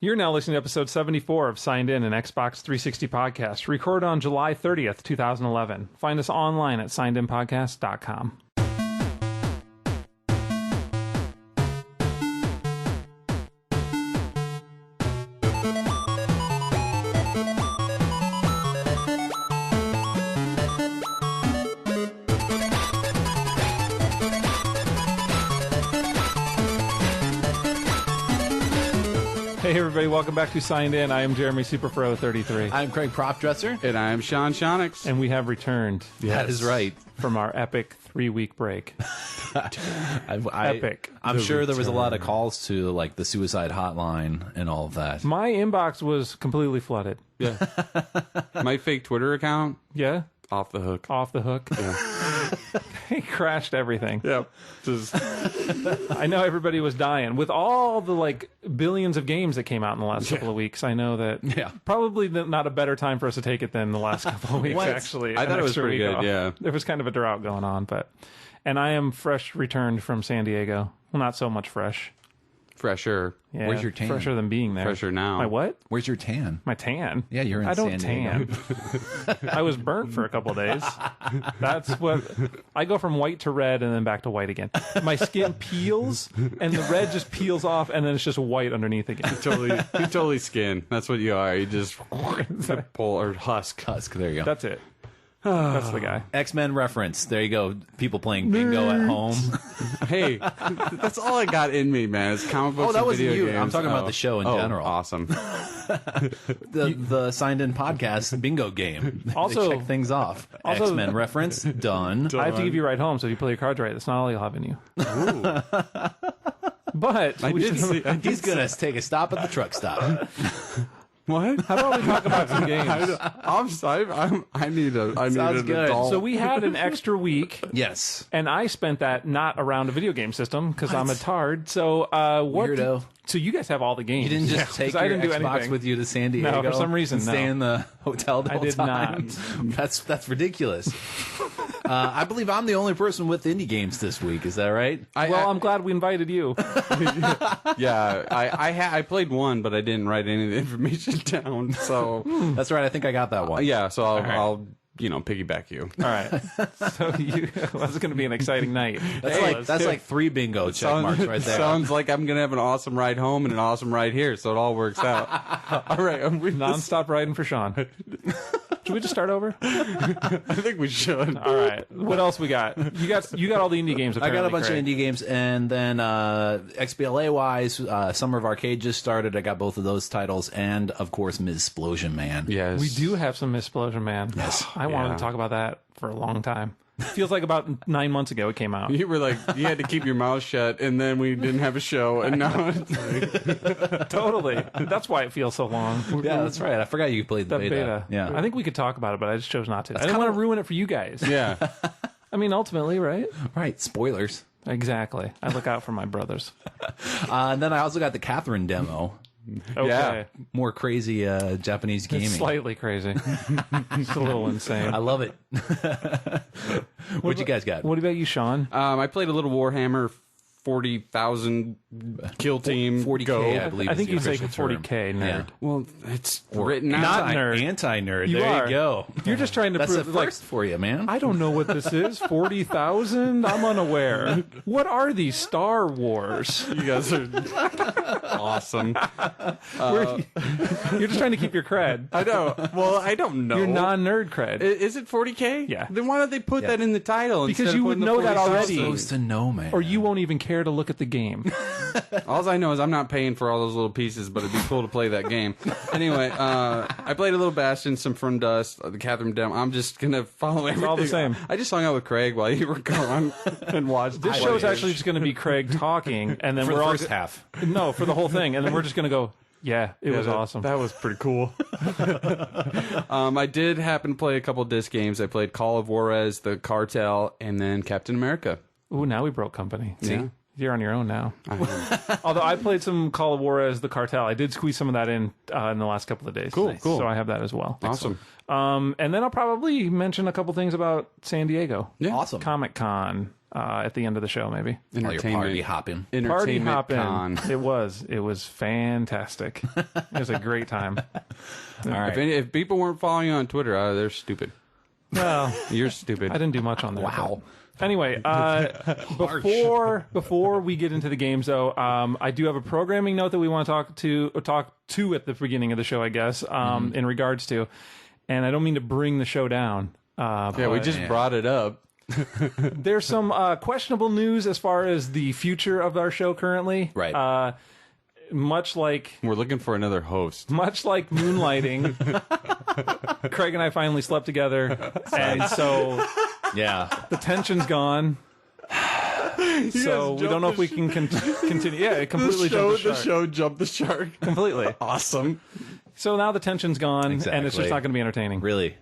You're now listening to episode 74 of Signed In, an Xbox 360 podcast, recorded on July 30th, 2011. Find us online at signedinpodcast.com. Hey everybody, welcome back to Signed In. I am Jeremy Superfro33. I'm Craig Propdresser. And I'm Sean Shonix. And we have returned. That is right. From our epic 3-week break. Epic. I'm sure there was a lot of calls to like the suicide hotline and all of that. My inbox was completely flooded. Yeah. My fake Twitter account. Yeah? Off the hook. Off the hook. Yeah. He crashed everything. Yep. Just I know everybody was dying. With all the like billions of games that came out in the last couple of weeks, I know that probably not a better time for us to take it than the last couple of weeks, actually. I thought it was pretty good, off. yeah. There was kind of a drought going on, and I am fresh returned from San Diego. Well, not so much fresh. fresher. Yeah, where's your tan? Fresher than being there. Fresher now. My what? Where's your tan? My tan. Yeah, you're in I don't San Diego. tan. I was burnt for a couple of days. That's what I go from white to red and then back to white again. My skin peels and the red just peels off and then it's just white underneath again. You're totally skin. That's what you are. You just pull or husk. There you go. That's it. That's the guy. X-Men reference. There you go. People playing bingo at home. Hey, that's all I got in me, man. It's comic books. Oh, that and wasn't video you. games. I'm talking about the show in general. Awesome. The signed in podcast bingo game. Also- They check things off. also- X-Men reference done. I have to give you a ride home, so if you play your cards right, that's not all you'll have in you. Ooh. But He's gonna take a stop at the truck stop. What? how about we talk about some games? I'm sorry. I need an good. adult. So we had an extra week. Yes. And I spent that not around a video game system because I'm a tard. So what? Weirdo. So you guys have all the games. You didn't just take 'Cause I your didn't do Xbox anything. with you to San Diego? No, for some reason, and stay no. in the hotel the I whole did time? That's ridiculous. I believe I'm the only person with indie games this week. Is that right? I'm glad we invited you. Yeah, I played one, but I didn't write any of the information down. So That's right. I think I got that one. yeah, so I'll piggyback you. All right. So well, this is going to be an exciting night. That's like 3 bingo check marks right there. Sounds like I'm gonna have an awesome ride home and an awesome ride here, so it all works out. All right, Non-stop riding for Sean. Should we just start over? I think we should. All right. What else we got? You got all the indie games. I got a bunch Craig. of indie games, and then XBLA wise, Summer of Arcade just started. I got both of those titles, and of course, Ms. Splosion Man. Yes, We do have some Splosion Man. Yes. I wanted to talk about that for a long time. Feels like about 9 months ago it came out. You were like, you had to keep your mouth shut, and then we didn't have a show, and now it's like, Totally. That's why it feels so long. Yeah, that's right. I forgot you played the That beta. Yeah. I think we could talk about it, but I just chose not to. I didn't want to ruin it for you guys. yeah. I mean, ultimately, right? Right. Spoilers. Exactly. I look out for my brothers. And then I also got the Catherine demo. Okay. Yeah. More crazy Japanese gaming. It's slightly crazy. It's a little insane. I love it. What you guys got? What about you, Sean? I played a little Warhammer 40,000 kill team. 40K, Go. I believe. I think is the you'd say official term. 40K, nerd. Yeah. Well, it's written out. Not nerd. Anti-nerd. You there are. you go. You're just trying to That's a prove, like, first for you, man. I don't know what this is. 40,000? I'm unaware. What are these Star Wars? You guys are awesome. You're just trying to keep your cred. I know. Well, I don't know. Your non-nerd cred. Is it 40K? Yeah. Then why don't they put that in the title? Because instead you of would putting know the that 40,000? already. Supposed to know, man. Or you won't even care to look at the game. All I know is I'm not paying for all those little pieces, but it'd be cool to play that game. Anyway, I played a little Bastion, some From Dust, the Catherine demo. I'm just gonna follow everything. all the same. I just hung out with Craig while you were gone and watched This show's actually just going to be Craig talking, and then for we're the all first half. No, for the whole thing, and then we're just going to go. Yeah, it was awesome. That was pretty cool. I did happen to play a couple disc games. I played Call of Juarez, the Cartel, and then Captain America. Ooh, now we broke company. Yeah. You're on your own now. Although I played some Call of Juarez, the Cartel. I did squeeze some of that in the last couple of days. Cool. So I have that as well. Awesome. And then I'll probably mention a couple things about San Diego. Yeah. Awesome. Comic-Con at the end of the show, maybe. All your party hopping. Party Entertainment hopping. con. It was fantastic. It was a great time. All right. If people weren't following you on Twitter, they're stupid. Well, You're stupid. I didn't do much on there. Wow. Anyway, before we get into the games, though, I do have a programming note that we want to talk to at the beginning of the show, I guess, in regards to, and I don't mean to bring the show down. Yeah, we just brought it up. There's some questionable news as far as the future of our show currently. Right. Much like We're looking for another host. moonlighting, Craig and I finally slept together, and so Yeah. the tension's gone. So we don't know if we can continue. Yeah, it completely jumped the shark. jumped the shark. Completely. Awesome. So now the tension's gone, and it's just Exactly. not going to be entertaining. Really.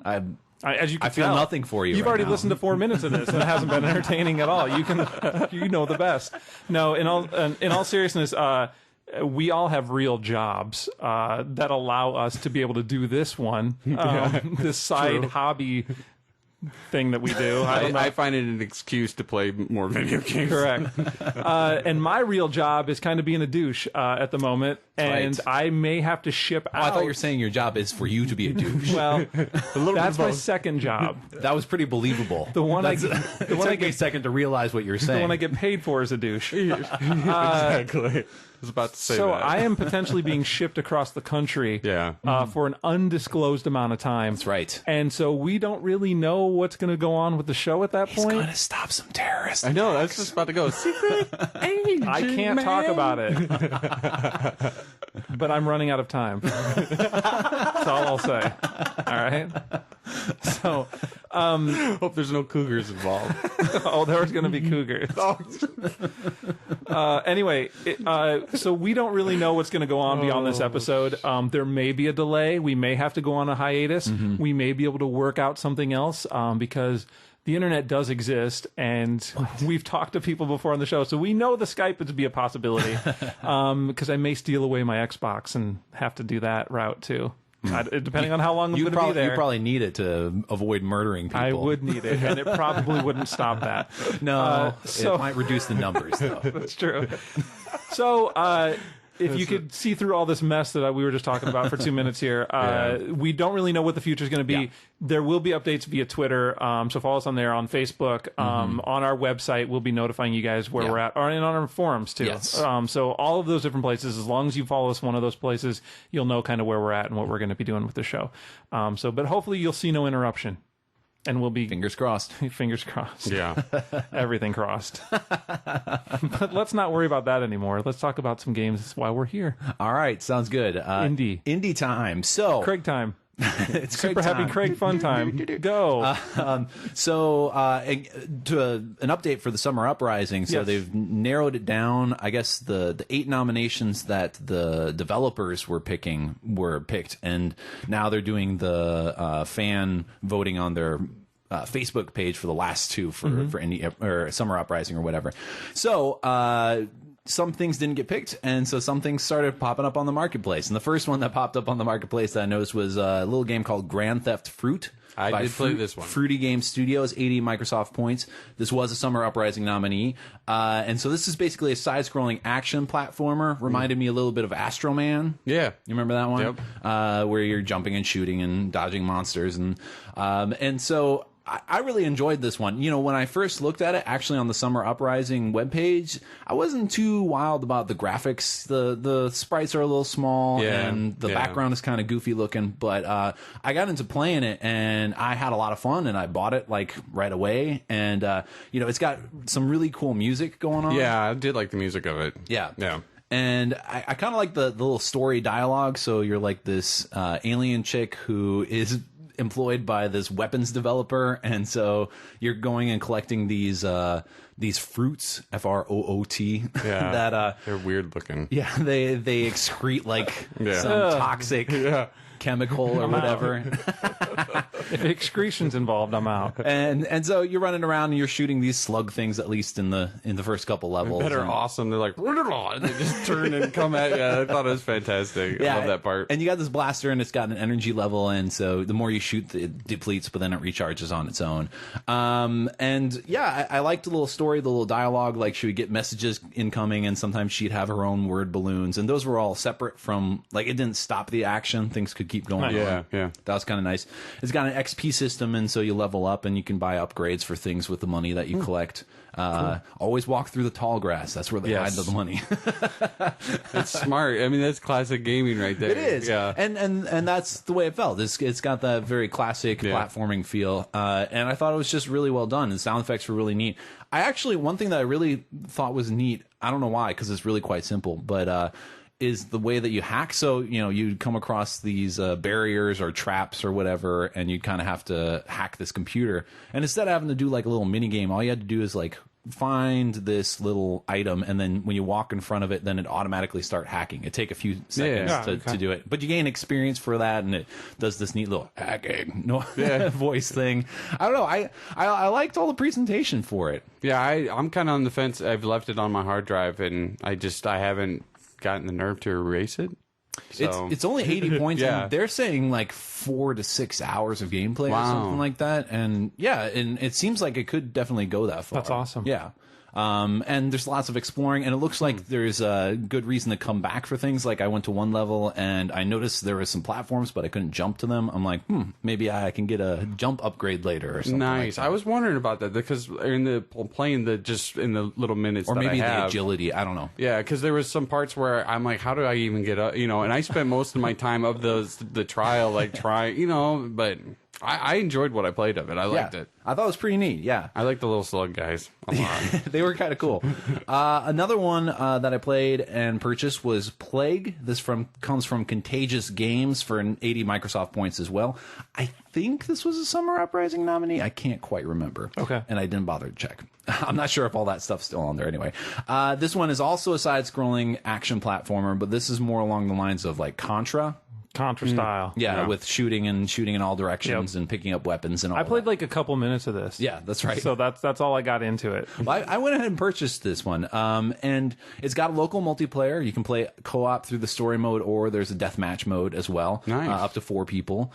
As you can I feel tell, nothing for you. You've right already now. listened to 4 minutes of this, and it hasn't been entertaining at all. You know the best. No, in all seriousness, we all have real jobs that allow us to be able to do this one, this side hobby thing that we do. I find it an excuse to play more video games. Correct. And my real job is kind of being a douche at the moment, and right. I may have to ship out. I thought you were saying your job is for you to be a douche. Well, that's my second job. That was pretty believable. The one It I took me a second to realize what you're saying. the one I get paid for is a douche. Exactly. I was about to say So that. I am potentially being shipped across the country Yeah. for an undisclosed amount of time. That's right. And so we don't really know what's going to go on with the show at that He's point. going to stop some terrorists. I know. That's just about to go. Secret agent, I can't talk man. about it. But I'm running out of time. That's all I'll say. All right? So, Hope there's no cougars involved. there's going to be cougars. Anyway, so we don't really know what's going to go on beyond this episode. There may be a delay. We may have to go on a hiatus. We may be able to work out something else because the internet does exist, and we've talked to people before on the show, so we know the Skype would be a possibility because I may steal away my Xbox and have to do that route too. Depending on how long I'm going to be there. You probably need it to avoid murdering people. I would need it, and it probably wouldn't stop that. No, so- it might reduce the numbers, though. That's true. So, if you could see through all this mess that we were just talking about for 2 minutes here, we don't really know what the future is going to be. Yeah. There will be updates via Twitter, so follow us on there, on Facebook, on our website. We'll be notifying you guys where we're at, and on our forums too. Yes. So all of those different places, as long as you follow us one of those places, you'll know kind of where we're at and what we're going to be doing with the show. But hopefully you'll see no interruption. And we'll be Fingers crossed. fingers crossed. Yeah. Everything crossed. But let's not worry about that anymore. Let's talk about some games while we're here. All right, sounds good. Indie time. So Craig time. it's Super Craig happy time. Craig fun time. Go. So an update for the Summer Uprising. So Yes. they've narrowed it down. I guess the 8 nominations that the developers were picked, and now they're doing the fan voting on their Facebook page for the last 2 for Indie or Summer Uprising or whatever. So some things didn't get picked, and so some things started popping up on the marketplace. And the first one that popped up on the marketplace that I noticed was a little game called Grand Theft Froot. I by did play this one. Fruity Game Studios, 80 Microsoft points. This was a Summer Uprising nominee. And so this is basically a side-scrolling action platformer. Reminded me a little bit of Astro Man. Yeah. You remember that one? Yep. Where you're jumping and shooting and dodging monsters. And so I really enjoyed this one. You know, when I first looked at it, actually on the Summer Uprising webpage, I wasn't too wild about the graphics. The sprites are a little small, and the background is kind of goofy looking. But I got into playing it, and I had a lot of fun, and I bought it like right away. And you know, it's got some really cool music going on. Yeah, I did like the music of it. Yeah. Yeah. And I kind of like the little story dialogue. So you're like this alien chick who is employed by this weapons developer, and so you're going and collecting these fruits, F-R-O-O-T. Yeah. that they're weird looking. yeah, they excrete like some toxic chemical or whatever. If excretion's involved, I'm out. And so you're running around and you're shooting these slug things, at least in the first couple levels. That are awesome. They're like, and they just turn and come at you. I thought it was fantastic. I love that part. And you got this blaster, and it's got an energy level, and so the more you shoot, it depletes, but then it recharges on its own. And yeah, I liked the little story, the little dialogue. Like, she would get messages incoming, and sometimes she'd have her own word balloons, and those were all separate from, like, it didn't stop the action. Things could keep going. Yeah. That was kind of nice. It's got an XP system, and so you level up, and you can buy upgrades for things with the money that you collect. Cool. Always walk through the tall grass. That's where they hide the money. That's smart. I mean, that's classic gaming right there. It is. Yeah. And that's the way it felt. It's got that very classic platforming feel. And I thought it was just really well done. The sound effects were really neat. One thing that I really thought was neat, I don't know why, because it's really quite simple, but is the way that you hack. So, you'd come across these barriers or traps or whatever, and you kind of have to hack this computer. And instead of having to do like a little mini game, all you had to do is like find this little item, and then when you walk in front of it, then it automatically start hacking. It take a few seconds to do it, but you gain experience for that, and it does this neat little hacking voice thing. I don't know. I liked all the presentation for it. Yeah, I'm kind of on the fence. I've left it on my hard drive, and I haven't gotten the nerve to erase it. So. It's only 80 points, and they're saying like 4 to 6 hours of gameplay or something like that. And and it seems like it could definitely go that far. That's awesome. Yeah. And there's lots of exploring, and it looks like there's a good reason to come back for things. Like, I went to one level, and I noticed there were some platforms, but I couldn't jump to them. I'm like, maybe I can get a jump upgrade later or something. Nice. Like that. I was wondering about that, because in the little minutes, or that maybe I have, the agility. I don't know. Yeah, because there was some parts where I'm like, how do I even get up? And I spent most of my time of the trial, like trying, but I enjoyed what I played of it. I liked it. I thought it was pretty neat. Yeah. I like the little slug guys a lot. They were kind of cool. Another one that I played and purchased was Plague. This comes from Contagious Games for an 80 Microsoft points as well. I think this was a Summer Uprising nominee. I can't quite remember. Okay. And I didn't bother to check. I'm not sure if all that stuff's still on there anyway. This one is also a side-scrolling action platformer, but this is more along the lines of like Contra style. Yeah, with shooting in all directions and picking up weapons and all. I played like a couple minutes of this. Yeah, that's right. So that's all I got into it. Well, I went ahead and purchased this one, and it's got a local multiplayer. You can play co-op through the story mode, or there's a deathmatch mode as well. Nice. Up to 4 people.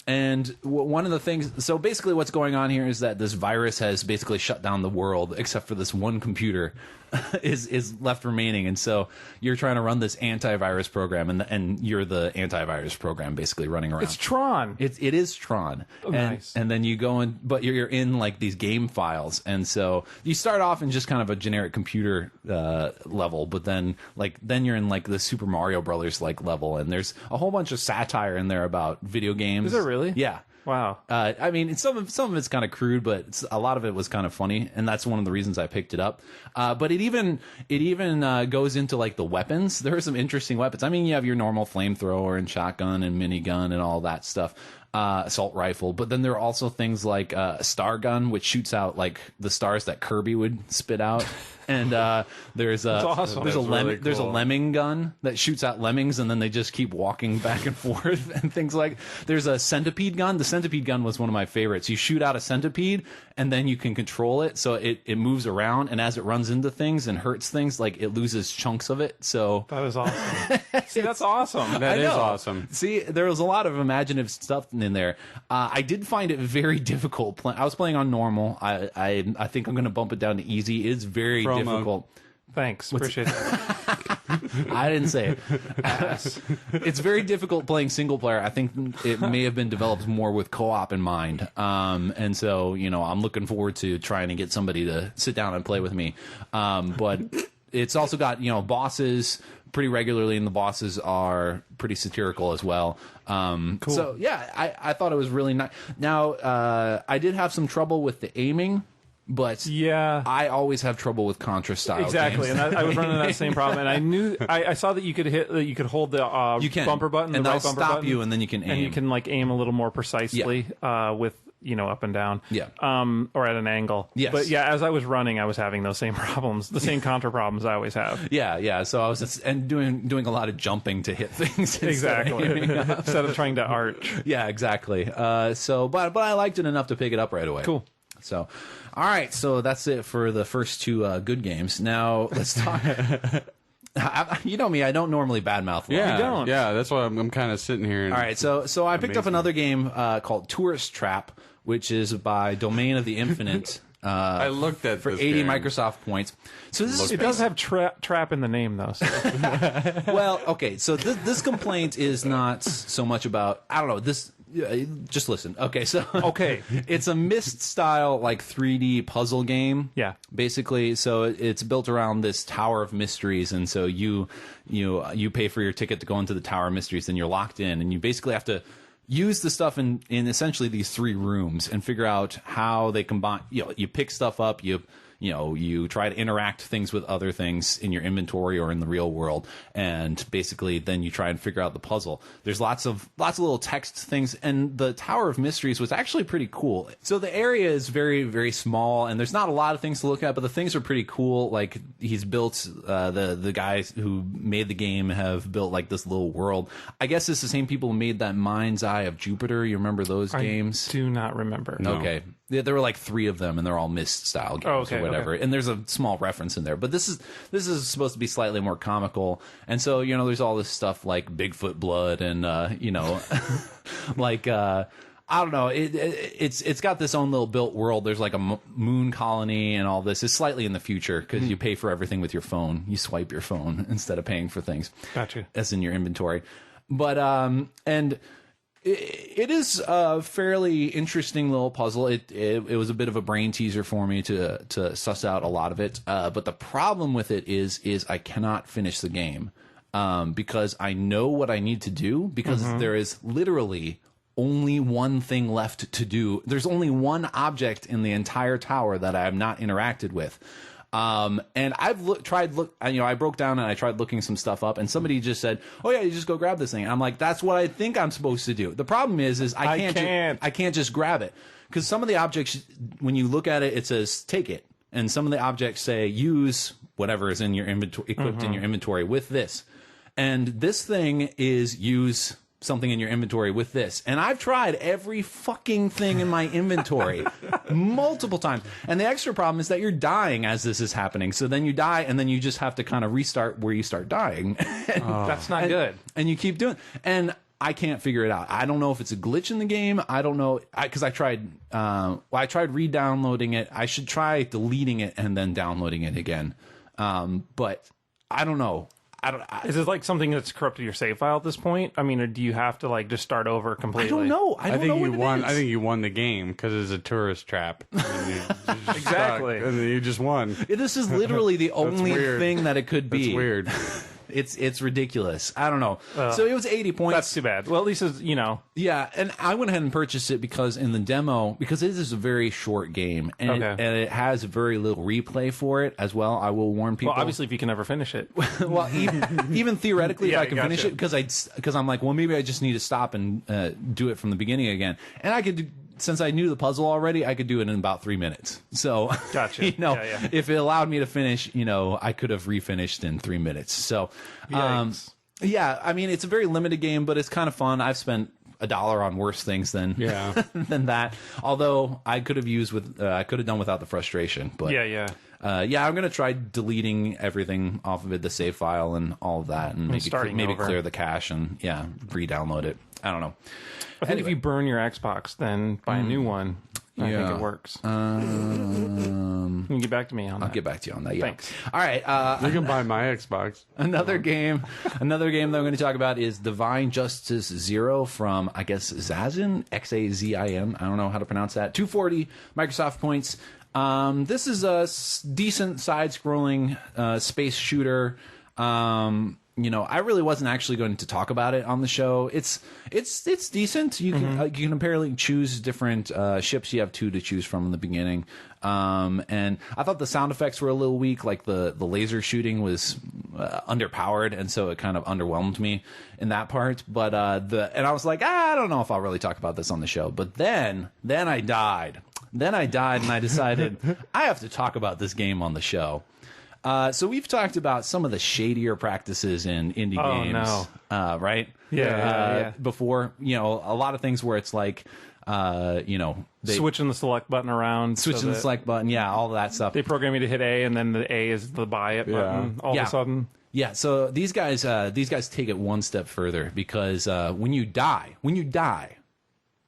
And one of the things, so basically what's going on here is that this virus has basically shut down the world, except for this one computer is left remaining. And so you're trying to run this antivirus program, and you're the antivirus program basically running around. It's Tron. It is Tron. Oh, nice. And then you go in, but you're in like these game files. And so you start off in just kind of a generic computer level, but then you're in like the Super Mario Brothers like level, and there's a whole bunch of satire in there about video games. Is there really? Yeah. Wow. I mean, some of it's kind of crude, but a lot of it was kind of funny, and that's one of the reasons I picked it up. But it even goes into like the weapons. There are some interesting weapons. I mean, you have your normal flamethrower and shotgun and minigun and all that stuff. Assault rifle, but then there are also things like a star gun, which shoots out like the stars that Kirby would spit out, and there's awesome. There's a lemming gun that shoots out lemmings, and then they just keep walking back and forth and things like. There's a centipede gun. The centipede gun was one of my favorites. You shoot out a centipede, and then you can control it, so it moves around, and as it runs into things and hurts things, like it loses chunks of it. So that is awesome. See, that's awesome. That is awesome. See, there was a lot of imaginative stuff in there. I did find it very difficult. I was playing on normal. I think I'm going to bump it down to easy. It is very difficult. Thanks. Appreciate that. I didn't say it. It's very difficult playing single player. I think it may have been developed more with co-op in mind. And so, I'm looking forward to trying to get somebody to sit down and play with me. But it's also got, bosses pretty regularly, and the bosses are pretty satirical as well. Cool. So, yeah, I thought it was really nice. Now, I did have some trouble with the aiming. But yeah, I always have trouble with Contra style. Exactly, games. and I was running that same problem. And I knew I saw that you could hold the bumper button, and the they'll right bumper stop button, you, and then you can aim. And you can aim a little more precisely with up and down. Yeah. Or at an angle. Yes. But yeah, as I was running, I was having those same problems, the same contra problems I always have. Yeah. So I was doing a lot of jumping to hit things. Exactly. Instead of trying to arch. Yeah, exactly. But I liked it enough to pick it up right away. Cool. So, all right. So that's it for the first two good games. Now let's talk. You know me, I don't normally badmouth. Yeah, You don't. yeah. That's why I'm kind of sitting here. And All right, so I picked up another game called Tourist Trap, which is by Domain of the Infinite. I looked at for this 80 game. Microsoft points. So this It does have trap in the name, though. So. well, okay. So this complaint is not so much about, I don't know, this. Just listen. Okay, so Okay. it's a Myst style like 3D puzzle game. Yeah. Basically, so it's built around this Tower of Mysteries, and so you pay for your ticket to go into the Tower of Mysteries, and you're locked in, and you basically have to use the stuff in essentially these 3 rooms and figure out how they combine. You pick stuff up, you try to interact things with other things in your inventory or in the real world, and basically then you try and figure out the puzzle. There's lots of little text things, and the Tower of Mysteries was actually pretty cool. So the area is very, very small, and there's not a lot of things to look at, but the things are pretty cool. Like he's built, the guys who made the game have built like this little world. I guess it's the same people who made that Mind's Eye of Jupiter. You remember those games? I do not remember. No. Okay. Yeah, there were like 3 of them, and they're all Myst style games or whatever. Okay. And there's a small reference in there, but this is supposed to be slightly more comical. And so there's all this stuff like Bigfoot blood, and like I don't know. It's got this own little built world. There's like a moon colony and all this. It's slightly in the future because you pay for everything with your phone. You swipe your phone instead of paying for things. Gotcha. That's in your inventory, but and. It is a fairly interesting little puzzle. It was a bit of a brain teaser for me to suss out a lot of it. But the problem with it is I cannot finish the game because I know what I need to do, because there is literally only one thing left to do. There's only one object in the entire tower that I have not interacted with. And I've I broke down and I tried looking some stuff up, and somebody just said, "Oh yeah, you just go grab this thing." And I'm like, "That's what I think I'm supposed to do." The problem is I can't just grab it, because some of the objects, when you look at it, it says take it, and some of the objects say use whatever is in your inventory, equipped in your inventory with this, and this thing is use something in your inventory with this. And I've tried every fucking thing in my inventory multiple times. And the extra problem is that you're dying as this is happening. So then you die, and then you just have to kind of restart where you start dying. That's not good. And you keep doing. And I can't figure it out. I don't know if it's a glitch in the game. I don't know, because I tried re-downloading it. I should try deleting it and then downloading it again. But I don't know. Is it like something that's corrupted your save file at this point? I mean, or do you have to like just start over completely? I don't know. I think you won. I think you won the game because it's a tourist trap. Exactly. And you just won. This is literally the only thing that it could be. That's weird. It's ridiculous. I don't know. So it was 80 points. That's too bad. Well, at least it's, Yeah, and I went ahead and purchased it because in the demo, because it is a very short game, and, and it has very little replay for it as well. I will warn people. Well, obviously, if you can ever finish it. Well, even theoretically, if I can finish it, because I'm like, well, maybe I just need to stop and do it from the beginning again. And I could, since I knew the puzzle already, I could do it in about 3 minutes. So, gotcha. If it allowed me to finish, I could have refinished in 3 minutes. So, yeah, I mean, it's a very limited game, but it's kind of fun. I've spent $1 on worse things than than that. Although I could have done without the frustration. But I'm gonna try deleting everything off of it, the save file and all of that, and maybe clear the cache and re-download it. I don't know. I think if you burn your Xbox, then buy a new one. I think it works. You can get back to me on that. I'll get back to you on that. Yeah. Thanks. All right. You can buy my Xbox. Another game that I'm going to talk about is Divine Justice Zero from, I guess, Xazin, Xazim. I don't know how to pronounce that. 240 Microsoft points. This is a decent side-scrolling space shooter. I really wasn't actually going to talk about it on the show. It's decent. You can apparently choose different ships. You have 2 to choose from in the beginning. And I thought the sound effects were a little weak. Like the laser shooting was underpowered, and so it kind of underwhelmed me in that part. But and I was like, I don't know if I'll really talk about this on the show. But then I died. Then I died, and I decided I have to talk about this game on the show. So we've talked about some of the shadier practices in indie games, right? Yeah. Before, a lot of things where it's like, switching the select button around, switching the select button, all of that stuff. They program you to hit A, and then the A is the buy it button. All of a sudden, So these guys take it one step further, because when you die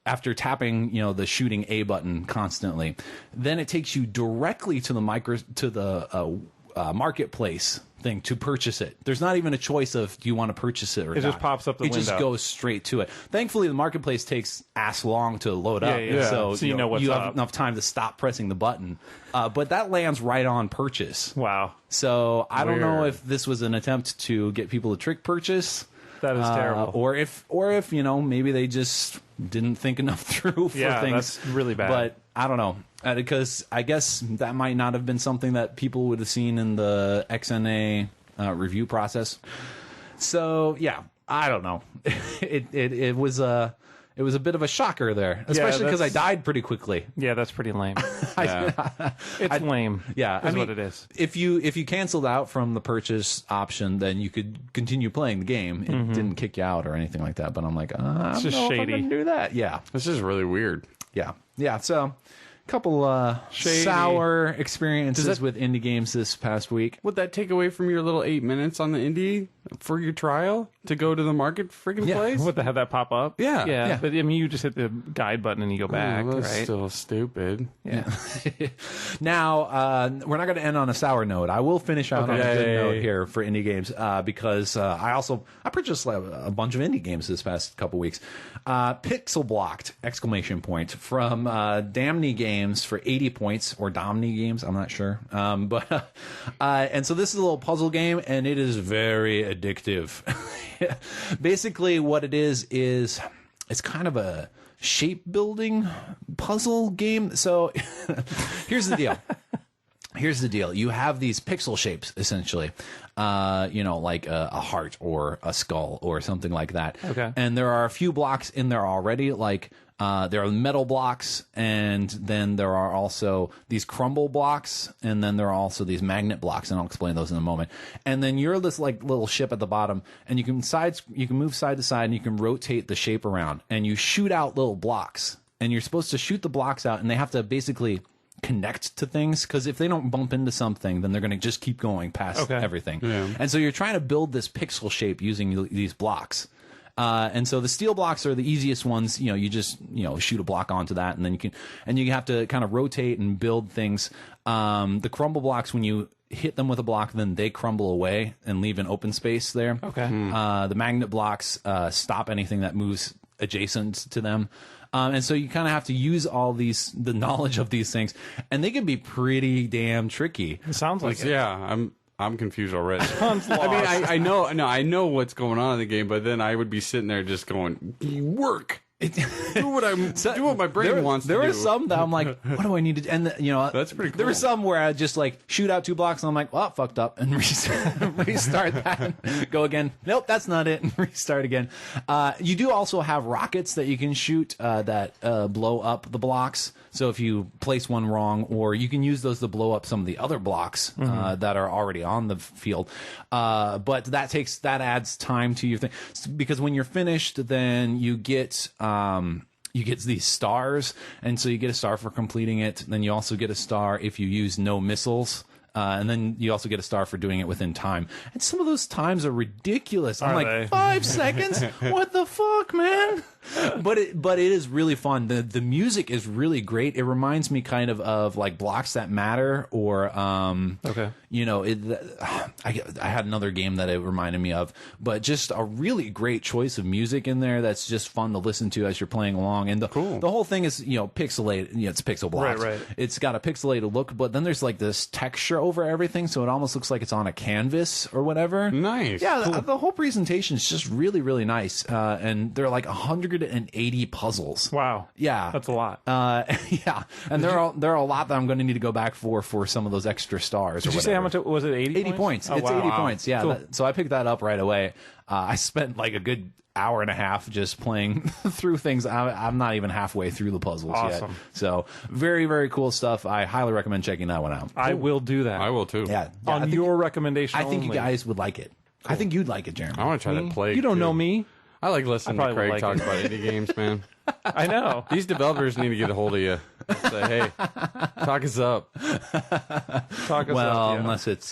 after tapping, the shooting A button constantly, then it takes you directly to the marketplace thing to purchase it. There's not even a choice of, do you want to purchase it or not. It just pops up the window. It just goes straight to it. Thankfully, the marketplace takes ass long to load up. So you know what's you up. have enough time to stop pressing the button. But that lands right on purchase. Wow. So I don't know if this was an attempt to get people to trick purchase. That is terrible. Or if maybe they just didn't think enough through for things. That's really bad. But I don't know, because I guess that might not have been something that people would have seen in the XNA review process. So I don't know. It was a bit of a shocker there, especially because I died pretty quickly. Yeah, that's pretty lame. It's lame. Yeah, I mean, what it is. If you canceled out from the purchase option, then you could continue playing the game. It didn't kick you out or anything like that. But I'm like, I don't know if I'm gonna do that. Yeah, This is really weird. yeah. So, a couple sour experiences with indie games this past week. Would that take away from your little 8 minutes on the indie for your trial to go to the market freaking place? What, have that pop up? Yeah. But I mean, you just hit the guide button and you go back, That's right? still stupid. Yeah. Now, we're not going to end on a sour note. I will finish out on a good note here for indie games, because I purchased a bunch of indie games this past couple weeks. Pixel Blocked! From Damney Games for 80 points, or Domney Games, I'm not sure. And so this is a little puzzle game, and it is very addictive. Basically, what it is it's kind of a shape building puzzle game. So here's the deal. You have these pixel shapes, essentially, like a heart or a skull or something like that. Okay. And there are a few blocks in there already, like there are metal blocks, and then there are also these crumble blocks, and then there are also these magnet blocks, and I'll explain those in a moment. And then you're this like little ship at the bottom, and you can move side to side, and you can rotate the shape around, and you shoot out little blocks, and you're supposed to shoot the blocks out, and they have to basically connect to things, because if they don't bump into something, then they're going to just keep going past everything. And so you're trying to build this pixel shape using these blocks. And so the steel blocks are the easiest ones. You just shoot a block onto that, and then you have to kind of rotate and build things. The crumble blocks, when you hit them with a block, then they crumble away and leave an open space there. Okay. The magnet blocks stop anything that moves adjacent to them. And so you kind of have to use the knowledge of these things, and they can be pretty damn tricky. It sounds like it. Yeah, I'm confused already. I mean, I know what's going on in the game, but then I would be sitting there just going, work. Do what my brain wants to do. There were some that I'm like, what do I need to? And that's pretty cool. There were some where I just like shoot out 2 blocks, and I'm like, well, fucked up, and restart that, and go again. Nope, that's not it, and restart again. You do also have rockets that you can shoot that blow up the blocks. So if you place one wrong, or you can use those to blow up some of the other blocks that are already on the field. But that adds time to your thing, because when you're finished, then you get these stars, and so you get a star for completing it. Then you also get a star if you use no missiles. And then you also get a star for doing it within time. And some of those times are ridiculous. I'm like, 5 seconds? What the fuck, man? But it is really fun. The music is really great. It reminds me kind of like Blocks That Matter, or I had another game that it reminded me of, but just a really great choice of music in there that's just fun to listen to as you're playing along. And the whole thing is pixelated. It's pixel blocks. Right. It's got a pixelated look, but then there's like this texture over everything, so it almost looks like it's on a canvas or whatever. Nice. Yeah, the whole presentation is just really, really nice. And there are like 180 puzzles. Wow. Yeah. That's a lot. Yeah. And there are a lot that I'm going to need to go back for some of those extra stars. Did you say how much was it? 80 points. Oh, It's wow. 80 points. Yeah. Cool. So I picked that up right away. I spent like a good hour and a half just playing through things. I'm not even halfway through the puzzles yet. Awesome. So very, very cool stuff. I highly recommend checking that one out. I will do that. I will too. Yeah. On your recommendation I think you only. guys would like it. I think you'd like it, Jeremy. I want to try that Plague. You don't too. know me. I like listening I to probably Craig would talk like about indie games, man. I know. These developers need to get a hold of you. Say, hey, talk us up. Talk us Well, up, yeah. unless it's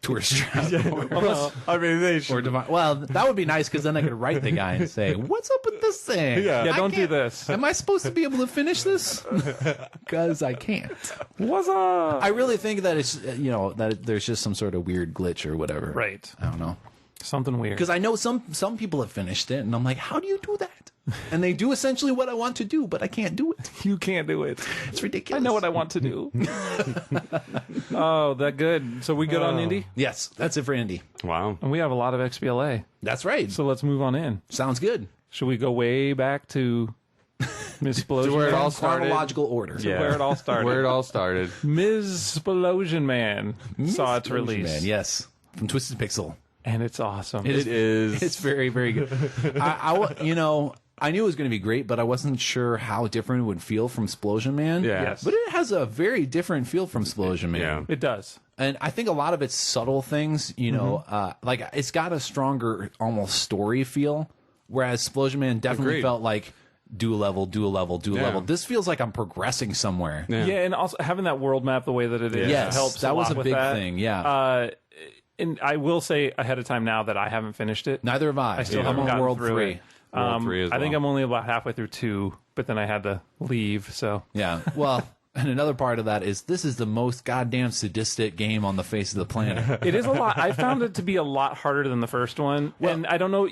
Tourist Trap Well, I mean, they or Divine. Well, that would be nice because then I could write the guy and say, "What's up with this thing? Yeah. yeah, I don't do can't- this. Am I supposed to be able to finish this? Because I can't. What's up? I really think that it's that there's just some sort of weird glitch or whatever. Right. I don't know. Something weird. Because I know some people have finished it, and I'm like, how do you do that? And they do essentially what I want to do, but I can't do it. You can't do it. It's ridiculous. I know what I want to do. Oh, that good. So we good on Indy? Yes, that's it for Indy. Wow. And we have a lot of XBLA. That's right. So let's move on in. Sounds good. Should we go way back to Ms. Splosion To where it Man? all started. Chronological order. Yeah. Where it all started. Where it all started. Ms. Splosion Man saw its Splosion release. Man, yes, from Twisted Pixel. And it's awesome. It is. It's very, very good. I knew it was going to be great, but I wasn't sure how different it would feel from Splosion Man. Yeah. Yes. But it has a very different feel from Splosion Man. Yeah. It does. And I think a lot of it's subtle things, like it's got a stronger almost story feel, whereas Splosion Man definitely Agreed. felt like do a level, do a level, do a Yeah. level. This feels like I'm progressing somewhere. Yeah. Yeah, and also having that world map the way that it is Yes, helps that a was lot a with big that. thing, yeah. And I will say ahead of time now that I haven't finished it. Neither have I. I still I'm haven't on gotten World through 3. it. World 3 as I think well. I'm only about halfway through 2, but then I had to leave. So Yeah. Well, and another part of that is this is the most goddamn sadistic game on the face of the planet. it is a lot. I found it to be a lot harder than the first one. And I don't know,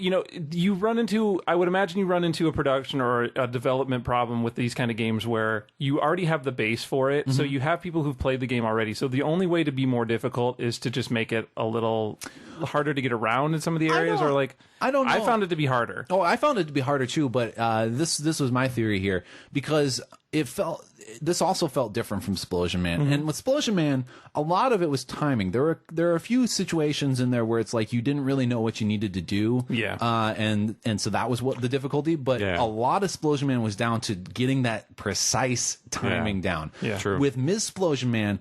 I would imagine you run into a production or a development problem with these kind of games where you already have the base for it. So you have people who've played the game already. So the only way to be more difficult is to just make it a little harder to get around in some of the areas, or like I don't know. I found it to be harder. Oh, I found it to be harder too, but this was my theory here because this also felt different from Splosion Man. And with Splosion Man, a lot of it was timing. There are a few situations in there where it's like you didn't really know what you needed to do. Yeah. And so that was what the difficulty. But Yeah. a lot of Splosion Man was down to getting that precise timing down. Yeah. True. With Ms. Splosion Man,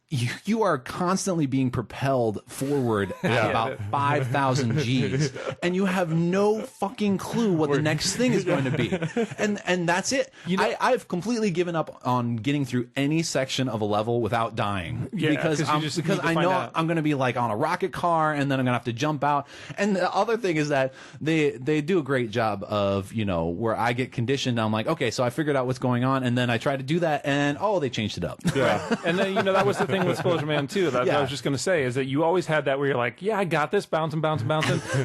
you are constantly being propelled forward at about 5,000 Gs, and you have no fucking clue what the next thing is going to be, and that's it. I've completely given up on getting through any section of a level without dying, Yeah, because 'cause you just because need to I find know out. I'm going to be like on a rocket car, and then I'm going to have to jump out. And the other thing is that they do a great job of where I get conditioned. I'm like, okay, so I figured out what's going on, and then I try to do that, and they changed it up. Yeah. And then, that was the thing with Splosion Man, too. That's what I was just going to say, is that you always had that where you're like, yeah, I got this, bouncing.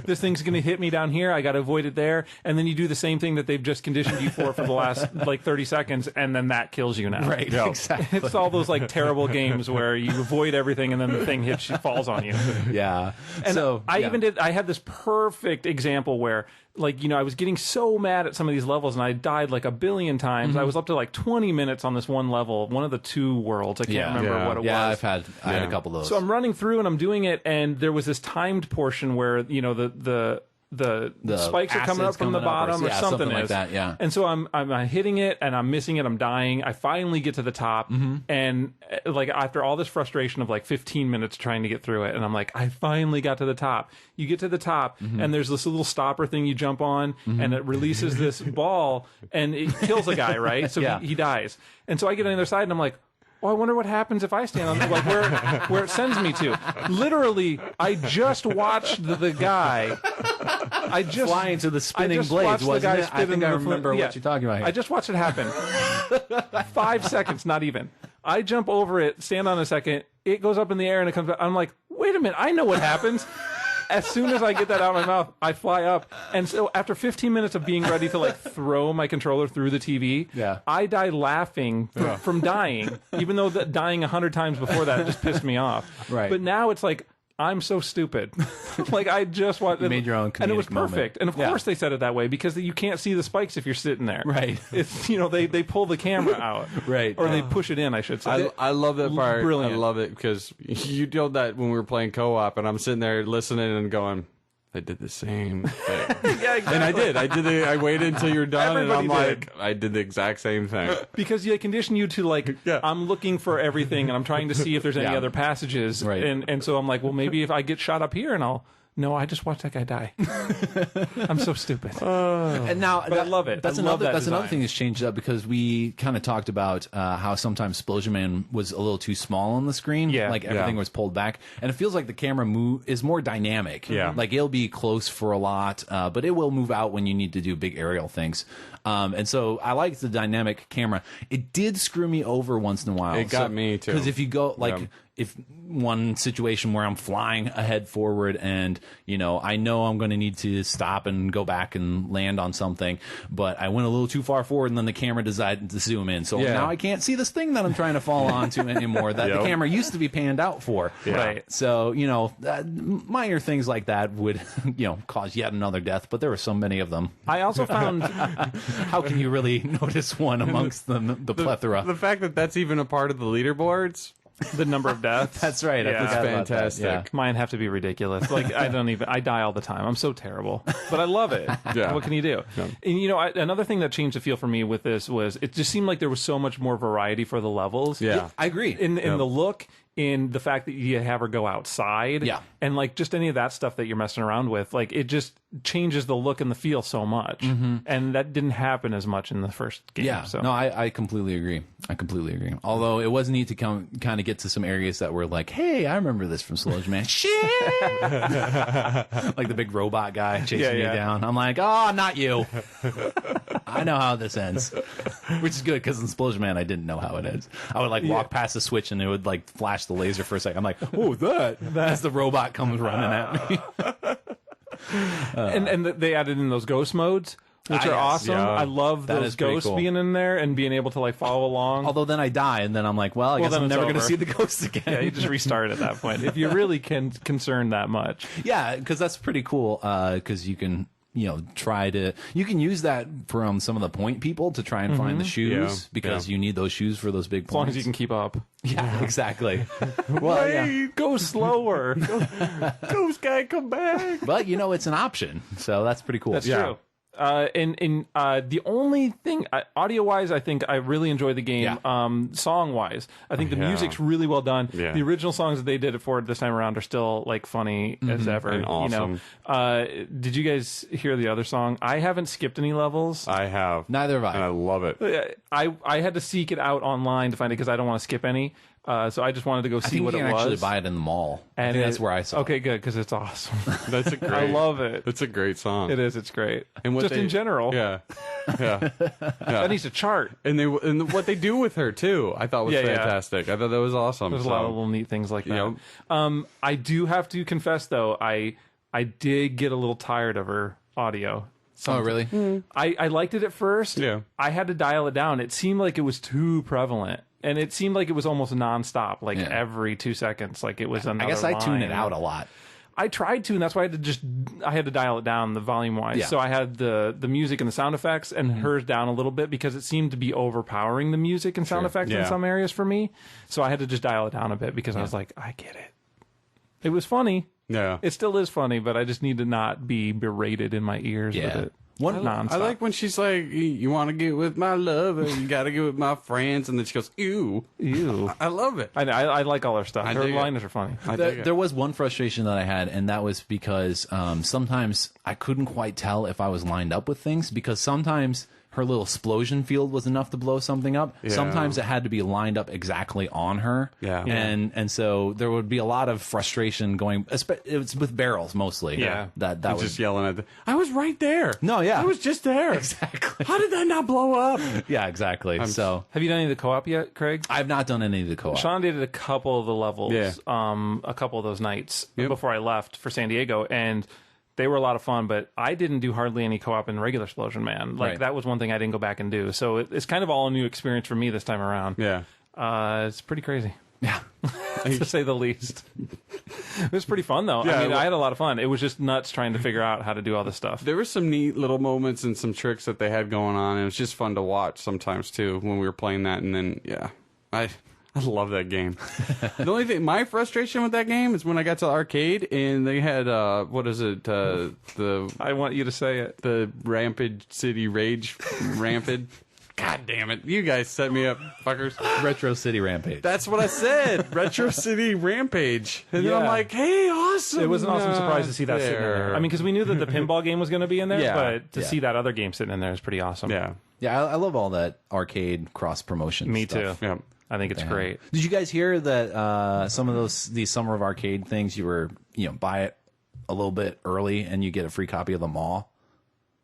This thing's going to hit me down here. I got to avoid it there. And then you do the same thing that they've just conditioned you for the last, 30 seconds, and then that kills you now. Right, exactly. It's all those, terrible games where you avoid everything, and then the thing falls on you. Yeah. And so I had this perfect example where, I was getting so mad at some of these levels, and I died a billion times. I was up to 20 minutes on this one level, one of the 2 worlds. I can't remember what it was. I had a couple of those. So I'm running through and I'm doing it, and there was this timed portion where the spikes are coming up acid's from the coming up bottom, or or yeah, something like is. that, yeah. And so I'm hitting it and I'm missing it. I'm dying. I finally get to the top, and after all this frustration of 15 minutes trying to get through it, and I'm like, I finally got to the top. You get to the top, and there's this little stopper thing you jump on, and it releases this ball, and it kills a guy, right? So Yeah. he dies. And so I get on the other side, and I'm like, oh, I wonder what happens if I stand on where it sends me to. Literally, I just watched the guy. Fly into the spinning blades, wasn't it? I think I remember what you're talking about here. I just watched it happen. 5 seconds, not even. I jump over it, stand on a second. It goes up in the air and it comes back. I'm like, wait a minute, I know what happens. as soon as I get that out of my mouth, I fly up. And so after 15 minutes of being ready to like throw my controller through the TV, I die laughing from dying, even though dying 100 times before that just pissed me off. Right. But now it's like, I'm so stupid. Like I just want you made your own comedic and it was perfect. Moment. And of course they said it that way because you can't see the spikes if you're sitting there. Right. It's they pull the camera out. Right. Or they push it in, I should say. I love that part. Brilliant. I love it because you told that when we were playing co-op, and I'm sitting there listening and going, they did the same thing. Yeah, exactly. And I did. I waited until you're done, Everybody and I'm did. like, I did the exact same thing. Because they condition you to like, I'm looking for everything and I'm trying to see if there's any other passages. Right. And so I'm like, well, maybe if I get shot up here and no, I just watched that guy die. I'm so stupid. And now, But I love it. That's I love another. that That's another design. thing that's changed up because we kind of talked about how sometimes Splosion Man was a little too small on the screen. Yeah. Like everything was pulled back, and it feels like the camera is more dynamic. Yeah. Like it'll be close for a lot, but it will move out when you need to do big aerial things. And so I like the dynamic camera. It did screw me over once in a while. It got me, too. Because if you go if one situation where I'm flying ahead forward and I know I'm going to need to stop and go back and land on something, but I went a little too far forward and then the camera decided to zoom in, so now I can't see this thing that I'm trying to fall onto anymore that the camera used to be panned out for. Right. So minor things like that would cause yet another death, but there were so many of them. I also found How can you really notice one amongst the plethora? The fact that that's even a part of the leaderboards. the number of deaths. That's right. Yeah. I forgot about that. Fantastic. Yeah. Mine have to be ridiculous. Like I die all the time. I'm so terrible, but I love it. Yeah. What can you do? Yeah. And another thing that changed the feel for me with this was it just seemed like there was so much more variety for the levels. Yeah. I agree. In the look, in the fact that you have her go outside, and like just any of that stuff that you're messing around with, like it just changes the look and the feel so much, and that didn't happen as much in the first game. Yeah, so. no, I completely agree. I completely agree. Although it was neat to kind of get to some areas that were like, hey, I remember this from Splosion Man. Shit! Like the big robot guy chasing you down. I'm like, oh, not you. I know how this ends. Which is good, because in Splosion Man, I didn't know how it ends. I would like walk past the switch and it would like flash the laser for a second. I'm like, oh, that's the robot comes running at me. And they added in those ghost modes, which are awesome. Yeah. I love That those is pretty ghosts cool. being in there and being able to like follow along. Although then I die, and then I'm like, well, I guess then I'm it's never going to over. see the ghosts again. Yeah, you just restart at that point if you really concerned that much. Yeah, because that's pretty cool. Because you can, you can use that from some of the point people to try and find the shoes because you need those shoes for those big As long points. as you can keep up. Yeah, exactly. Well, yeah. Go slower. Ghost guy, come back. But it's an option, so that's pretty cool. That's true. And the only thing, audio wise, I think I really enjoy the game. Song wise, I think the music's really well done. Yeah. The original songs that they did it for this time around are still like funny as ever. And awesome. Did you guys hear the other song? I haven't skipped any levels. I have. Neither have And I I. love it. I had to seek it out online to find it because I don't want to skip any. So I just wanted to go I see think what you it can was. actually buy it in the mall. I And think that's where I saw it. Okay, good, because it's awesome. That's a great. I love it. It's a great song. It is. It's great. And what just in general. Yeah. Yeah. That needs a chart. And what they do with her too, I thought was Yeah, yeah. fantastic. I thought that was awesome. There's a lot of little neat things like that. Yep. I do have to confess, though, I did get a little tired of her audio. Oh, really? I liked it at first. Yeah. I had to dial it down. It seemed like it was too prevalent. And it seemed like it was almost nonstop, like every 2 seconds. Like it was another I guess I tune line. it out a lot. I tried to, and that's why I had to dial it down the volume wise. Yeah. So I had the music and the sound effects and hers down a little bit because it seemed to be overpowering the music and sound effects in Yeah. some areas for me. So I had to just dial it down a bit because I was like, I get it. It was funny. Yeah. It still is funny, but I just need to not be berated in my ears with it. Nonstop. I like when she's like, "You want to get with my lover, you got to get with my friends," and then she goes, "Ew, Ew. I love it." I like all her stuff. Her dig it. liners are funny. I dig it. There was one frustration that I had, and that was because sometimes I couldn't quite tell if I was lined up with things, because sometimes her little Splosion field was enough to blow something up. Yeah. Sometimes it had to be lined up exactly on her. Yeah. And so there would be a lot of frustration going. It's with barrels mostly. Yeah. That I'm was just yelling at I was right there. No, yeah. I was just there. Exactly. How did that not blow up? Yeah, exactly. So Have you done any of the co-op yet, Craig? I've not done any of the co-op. Sean did a couple of the levels, Yeah. a couple of those nights before I left for San Diego, and they were a lot of fun. But I didn't do hardly any co-op in regular Splosion Man. Like that was one thing I didn't go back and do. So it's kind of all a new experience for me this time around. Yeah. It's pretty crazy. Yeah. To say the least. It was pretty fun, though. Yeah, I mean, I had a lot of fun. It was just nuts trying to figure out how to do all this stuff. There were some neat little moments and some tricks that they had going on. And it was just fun to watch sometimes, too, when we were playing that. And then, I love that game. The only thing, my frustration with that game is when I got to the arcade and they had, what is it, the I want you to say it. the Rampage City Rage Rampant. God damn it. You guys set me up, fuckers. Retro City Rampage. That's what I said. Retro City Rampage. And then I'm Yeah. like, hey, awesome. It was an awesome surprise to see that sitting in there. I mean, because we knew that the pinball game was going to be in there, Yeah. but to see that other game sitting in there is pretty awesome. Yeah. Yeah, I love all that arcade cross promotion. Me stuff. too. Yeah. I think it's great. Did you guys hear that some of these Summer of Arcade things you were buy it a little bit early and you get a free copy of them all?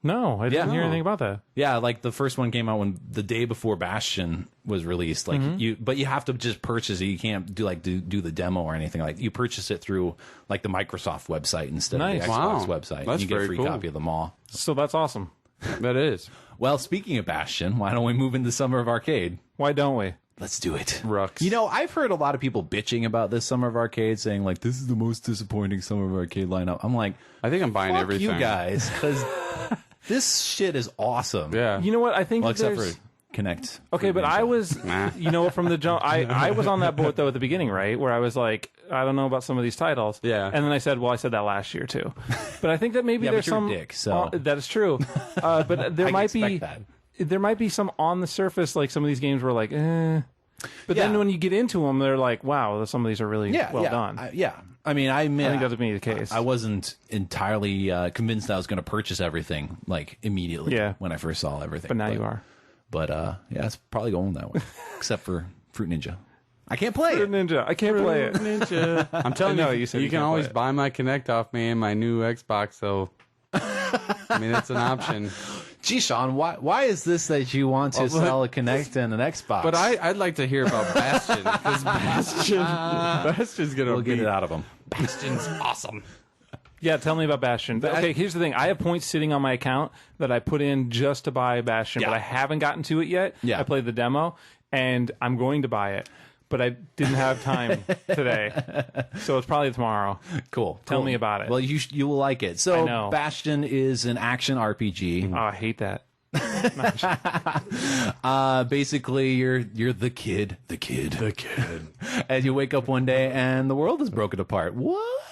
No, I didn't hear No. anything about that. Yeah, like the first one came out when the day before Bastion was released. Like but you have to just purchase it. You can't do the demo or anything. Like you purchase it through like the Microsoft website instead Nice. of the Xbox Wow. website. That's and you get a very free cool. copy of them all. So that's awesome. That is. Well, speaking of Bastion, why don't we move into Summer of Arcade? Why don't we? Let's do it. Rux. You know, I've heard a lot of people bitching about this Summer of Arcade, saying like, "This is the most disappointing Summer of Arcade lineup." I'm like, I think I'm buying fuck everything. you guys, because this shit is awesome. Yeah. You know what? I think Well, except there's... for Connect. Okay, but I was, Nah. you know, from the jump, I was on that boat though at the beginning, right? Where I was like, I don't know about some of these titles. Yeah. And then I said, well, I said that last year too. But I think that maybe Yeah, there's but you're a some. dick, so. That is true. But there I might can be. expect There might be some on the surface, like some of these games were like, eh. But Yeah. then when you get into them, they're like, wow, some of these are really well yeah, done. I mean, I admit, I think that would be the case. I wasn't entirely convinced I was going to purchase everything like immediately. Yeah. When I first saw everything. But now you are. But yeah, it's probably going that way, except for Fruit Ninja. I can't play it. Ninja, I can't play it. Ninja. I'm telling I know, you, you said you can can't always play it. buy my Kinect off me and my new Xbox, so I mean that's an option. Gee, Sean, why is this that you want to sell a Kinect and an Xbox? But I'd like to hear about Bastion because Bastion's gonna we'll be get it out of them. Bastion's awesome. Yeah, tell me about Bastion. But, okay, here's the thing. I have points sitting on my account that I put in just to buy Bastion, Yeah. but I haven't gotten to it yet. Yeah. I played the demo, and I'm going to buy it, but I didn't have time today. So it's probably tomorrow. Cool. Tell me about it. Well, you will like it. I So know. Bastion is an action RPG. Oh, I hate that. Basically, you're the kid, and you wake up one day and the world is broken apart. What?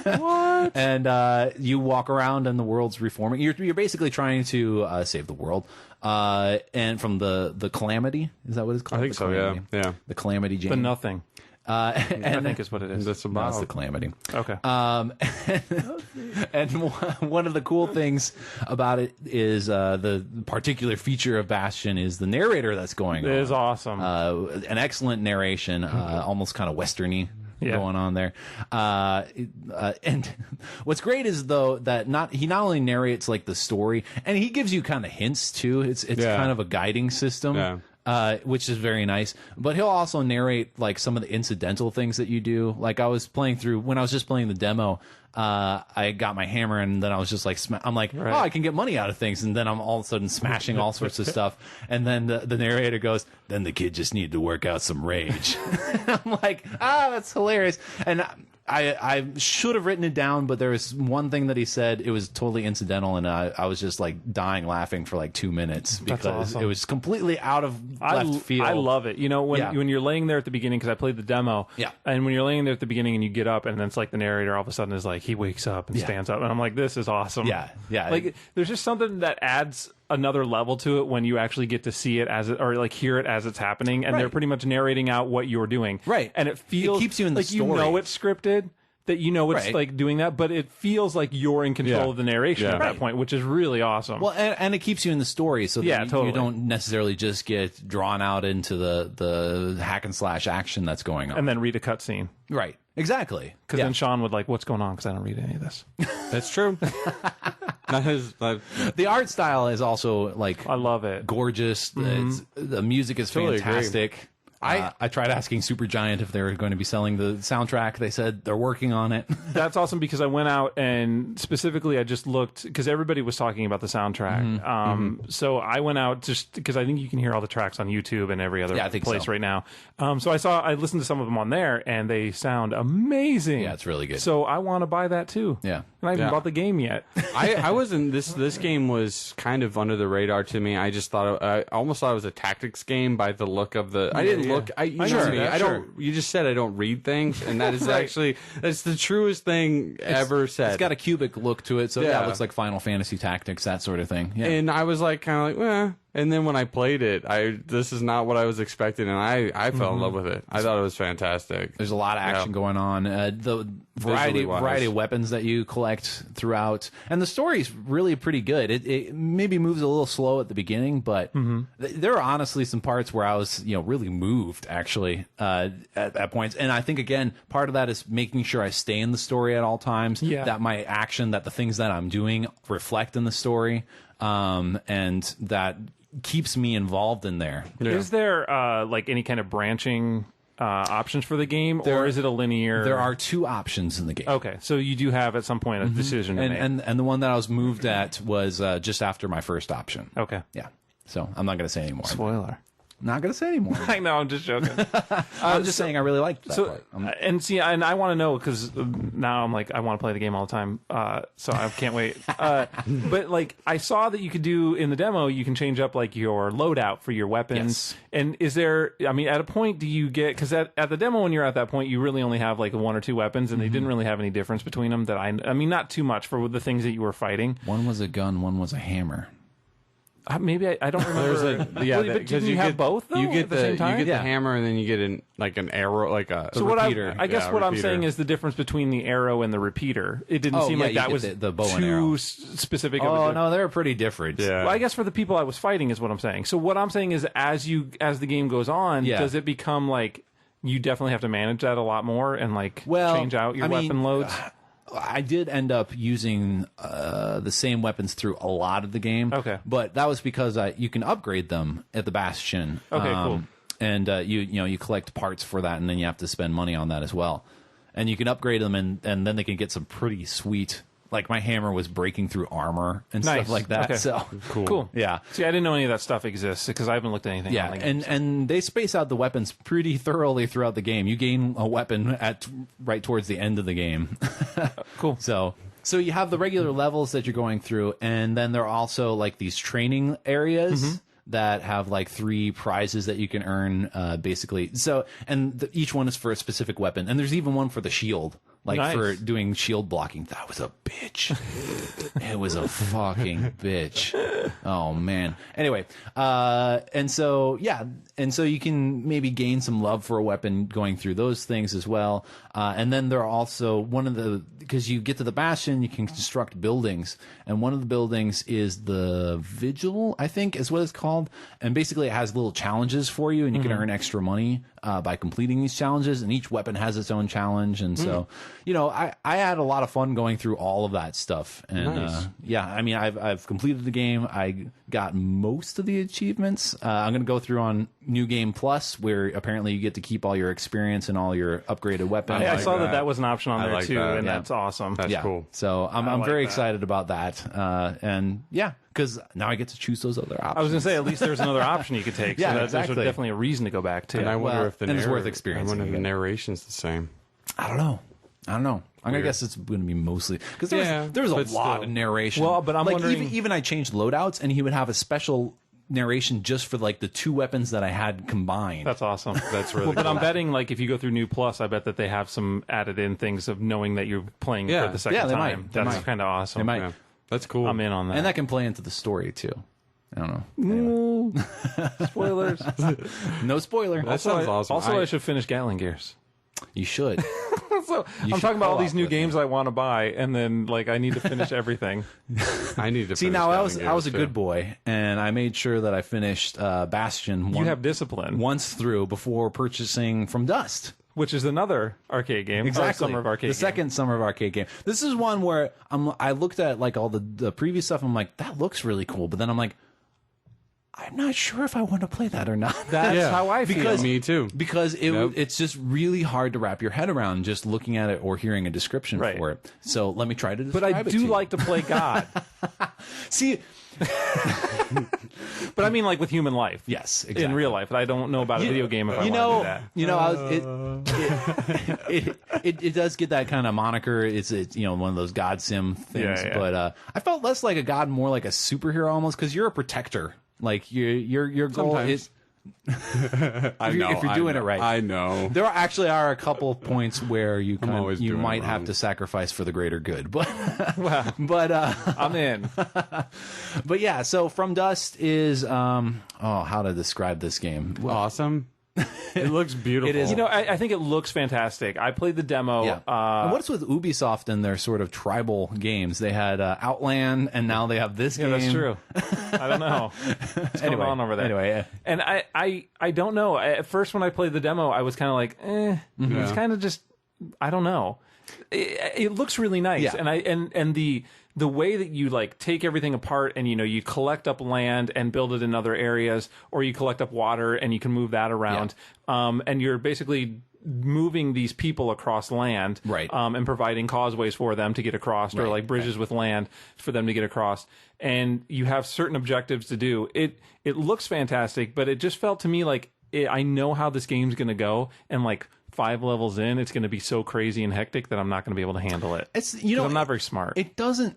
What? And you walk around and the world's reforming. You're basically trying to save the world, and from the calamity. Is that what it's called? I think The so. Yeah, Calamity. yeah. The calamity, Jane. The nothing, I and think is what it is. That's no, about it's the calamity. Okay. And one of the cool things about it is the particular feature of Bastion is the narrator that's going on. It is awesome. An excellent narration, almost kind of westerny going on there. And what's great is though that he not only narrates like the story, and he gives you kind of hints too. It's kind of a guiding system. Yeah. Which is very nice, but he'll also narrate like some of the incidental things that you do. Like when I was just playing the demo, I got my hammer and then I was just like, I'm like, oh, I can get money out of things, and then I'm all of a sudden smashing all sorts of stuff, and then the narrator goes, then the kid just needed to work out some rage. I'm like, that's hilarious, and I should have written it down, but there was one thing that he said. It was totally incidental, and I was just like dying laughing for like 2 minutes because awesome. it was completely out of left field. I love it. You know, when you're laying there at the beginning, because I played the demo, and when you're laying there at the beginning and you get up, and then it's like the narrator all of a sudden is like, he wakes up and stands up, and I'm like, this is awesome. Yeah. Like, there's just something that adds another level to it when you actually get to see it as it, or like hear it as it's happening, and they're pretty much narrating out what you're doing. Right. And it feels It keeps you in the like story. you know it's scripted. that you know it's Right. like doing that, but it feels like you're in control Yeah. of the narration Yeah. at that Right. point, which is really awesome. Well, and it keeps you in the story, so that Yeah, you totally. don't necessarily just get drawn out into the hack and slash action that's going on. and then read a cutscene. Right. Exactly. Because Yeah. then Sean would like, what's going on? Because I don't read any of this. That's true. The art style is also like I love it. gorgeous. The music is Totally agree. fantastic. I tried asking Supergiant if they were going to be selling the soundtrack. They said they're working on it. That's awesome because I went out and specifically I just looked because everybody was talking about the soundtrack. So I went out just because I think you can hear all the tracks on YouTube and every other Yeah, I think place so. right now. So I listened to some of them on there and they sound amazing. Yeah, it's really good. So I want to buy that too. Yeah. And I haven't Yeah. bought the game yet. I wasn't this game was kind of under the radar to me. I just thought I almost thought it was a tactics game by the look of the. I didn't look. You know Sure, me. yeah, I sure. don't. You just said I don't read things, and that is Right. actually that's the truest thing ever said. It's got a cubic look to it, so yeah, Yeah. it looks like Final Fantasy Tactics, that sort of thing. Yeah. And I was like, kind of like, well. And then when I played it, this is not what I was expecting, and I fell in love with it. I thought it was fantastic. There's a lot of action going on. The variety Visually-wise. of weapons that you collect throughout, and the story's really pretty good. It maybe moves a little slow at the beginning, but there are honestly some parts where I was really moved actually at points. And I think again part of that is making sure I stay in the story at all times. Yeah. That my action, that the things that I'm doing reflect in the story, and that keeps me involved in there. Is there like any kind of branching options for the game, or is it a linear? There are two options in the game. Okay, so you do have at some point a decision to make. And the one that I was moved at was just after my first option. Okay. Yeah. So I'm not going to say anymore. Spoiler. Not going to say anymore. I know, I'm just joking. I'm just saying I really liked that So, part. and see, and I want to know because now I'm like, I want to play the game all the time. So I can't wait. But like, I saw that you could do in the demo, you can change up like your loadout for your weapons. Yes. And is there, I mean, at a point, do you get, because at the demo, when you're at that point, you really only have like one or two weapons and they didn't really have any difference between them that I mean, not too much for the things that you were fighting. One was a gun, one was a hammer. Maybe I don't remember. Yeah, but didn't you have both though you get at the same time? You get Yeah. the hammer, and then you get an arrow, like a So repeater. I guess Yeah, what I'm repeater. saying is the difference between the arrow and the repeater. It didn't Oh, seem yeah, like you that get was the bow and arrow. too specific. Of Oh a no, they're pretty different. Yeah. Well, I guess for the people I was fighting is what I'm saying. So what I'm saying is, as the game goes on, Yeah. does it become like you definitely have to manage that a lot more and like change out your weapon loads? I did end up using the same weapons through a lot of the game. Okay. But that was because you can upgrade them at the Bastion. Okay, cool. And you collect parts for that, and then you have to spend money on that as well. And you can upgrade them, and then they can get some pretty sweet. Like my hammer was breaking through armor and Nice. stuff like that. Okay. So Cool. Yeah. See, I didn't know any of that stuff exists because I haven't looked at anything. Yeah, on the game. and they space out the weapons pretty thoroughly throughout the game. You gain a weapon at right towards the end of the game. Cool. So you have the regular levels that you're going through, and then there are also like these training areas that have like 3 prizes that you can earn, basically. So each one is for a specific weapon, and there's even one for the shield. Like Nice. for doing shield blocking. That was a bitch. It was a fucking bitch. Oh man. Anyway, and so you can maybe gain some love for a weapon going through those things as well. And then there are also because you get to the Bastion, you can construct buildings, and one of the buildings is the Vigil, I think is what it's called. And basically it has little challenges for you, and you can earn extra money by completing these challenges, and each weapon has its own challenge. And so I had a lot of fun going through all of that stuff. And Nice. I mean I've completed the game. I got most of the achievements. I'm gonna go through on New Game Plus, where apparently you get to keep all your experience and all your upgraded weapons. I like saw that. that was an option on I there like too, that. and Yeah. that's awesome. That's cool. So I'm like very that. excited about that. And yeah, because now I get to choose those other options. I was gonna say at least there's another option you could take. Yeah, so there's exactly. definitely a reason to go back to. And I wonder well, if the and it's worth experiencing I wonder if the again. narration's the same. I don't know. I'm gonna Weird. guess it's gonna be mostly because Yeah, there was a but lot still. of narration. Well, but I'm like wondering- even I changed loadouts, and he would have a special narration just for like the 2 weapons that I had combined. That's awesome. That's really well, but cool. I'm betting like if you go through New Plus, I bet that they have some added in things of knowing that you're playing Yeah. for the second Yeah, they time. might. They That's might. kind of awesome. They might. Yeah. That's cool. I'm in on that. And that can play into the story too. I don't know. Spoilers. No spoiler. That sounds awesome. Also, I should finish Gatling Gears. You should. So I'm should talking about all co-op these new with games I want to buy, and then like I need to finish everything. I need to See, finish now I Down was a Gears, good too. boy, and I made sure that I finished Bastion. You have discipline, once through before purchasing From Dust. which is another arcade game. Exactly, Summer of Arcade. the second Summer of Arcade game. This is one where I looked at like all the previous stuff. I'm like, that looks really cool, but then I'm like, I'm not sure if I want to play that or not. That's how I feel. Because Me too. Because it's just really hard to wrap your head around just looking at it or hearing a description Right. for it. So let me try to describe But I it to do you. like to play God. See, But I mean, like with human life. yes, exactly. In real life, but I don't know about a video game if I want to do that. You know, it does get that kind of moniker. It's one of those God sim things. Yeah. But I felt less like a god, more like a superhero almost, because you're a protector. Like your goal Sometimes. is I know, if you're doing it right. I know. There actually are a couple of points where you always doing it might have wrong. to sacrifice for the greater good, but Well, but I'm in. but yeah. So From Dust is how to describe this game? Awesome. It looks beautiful. It is. You know, I think it looks fantastic. I played the demo. Yeah. And what's with Ubisoft and their sort of tribal games? They had Outland, and now they have this game. Yeah, that's true. I don't know what's going on over there. Anyway, yeah. And I don't know. At first, when I played the demo, I was kind of like, It was kind of just, I don't know. It looks really nice, Yeah. and the way that you like take everything apart and you collect up land and build it in other areas, or you collect up water and you can move that around, and you're basically moving these people across land, Right. And providing causeways for them to get across, or Right, like bridges with land for them to get across. And you have certain objectives to do. It looks fantastic, but it just felt to me like I know how this game's going to go, and like 5 levels in, it's going to be so crazy and hectic that I'm not going to be able to handle it. It's 'Cause I'm not very smart. It doesn't.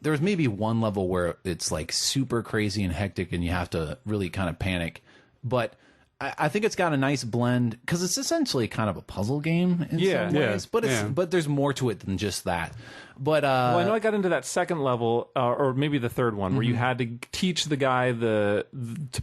There's maybe one level where it's like super crazy and hectic, and you have to really kind of panic. But I think it's got a nice blend because it's essentially kind of a puzzle game in some ways. But there's more to it than just that. But well, I know I got into that second level, or maybe the third one, where you had to teach the guy to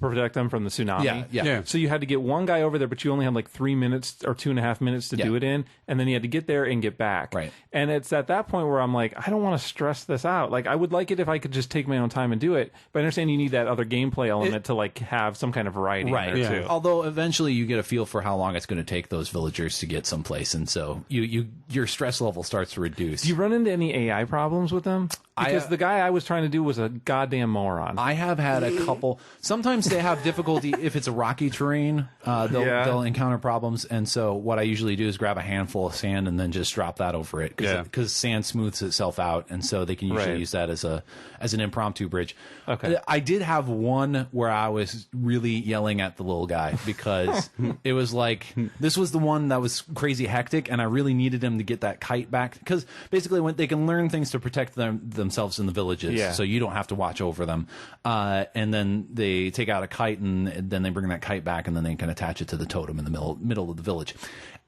protect them from the tsunami. Yeah. So you had to get one guy over there, but you only had like 3 minutes or 2.5 minutes to do it in, and then you had to get there and get back. Right. And it's at that point where I'm like, I don't want to stress this out. Like, I would like it if I could just take my own time and do it, but I understand you need that other gameplay element to like have some kind of variety in there too. Although eventually you get a feel for how long it's going to take those villagers to get someplace, and so your stress level starts to reduce. Do you run into any AI problems with them? Because the guy I was trying to do was a goddamn moron. I have had a couple. Sometimes they have difficulty if it's a rocky terrain. They'll encounter problems, and so what I usually do is grab a handful of sand and then just drop that over it because sand smooths itself out, and so they can usually use that as an impromptu bridge. Okay. I did have one where I was really yelling at the little guy because it was like this was the one that was crazy hectic, and I really needed him to get that kite back because basically when they can learn things to protect themselves in the villages, so you don't have to watch over them. And then they take out a kite, and then they bring that kite back, and then they can attach it to the totem in the middle of the village.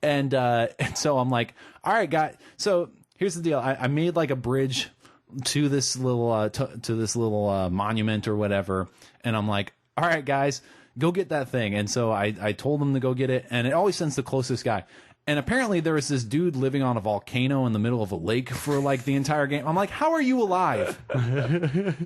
And so I'm like, all right, guy. So here's the deal. I made like a bridge to this little monument or whatever, and I'm like, all right, guys, go get that thing. And so I told them to go get it, and it always sends the closest guy. And apparently there was this dude living on a volcano in the middle of a lake for like the entire game. I'm like, how are you alive?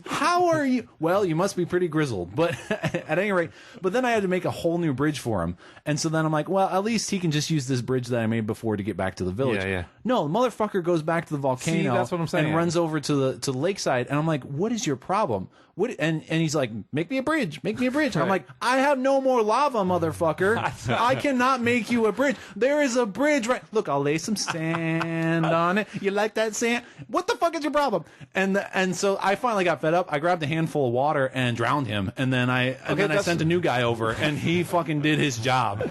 How are you? Well, you must be pretty grizzled. But at any rate, but then I had to make a whole new bridge for him. And so then I'm like, well, at least he can just use this bridge that I made before to get back to the village. Yeah. No, the motherfucker goes back to the volcano. See, that's what I'm saying. And runs over to the lakeside. And I'm like, what is your problem? And he's like, make me a bridge. And I'm like, I have no more lava, motherfucker. I cannot make you a bridge. There is a bridge right. Look, I'll lay some sand on it. You like that sand? What the fuck is your problem? And so I finally got fed up. I grabbed a handful of water and drowned him. And then I sent a new guy over, and he fucking did his job.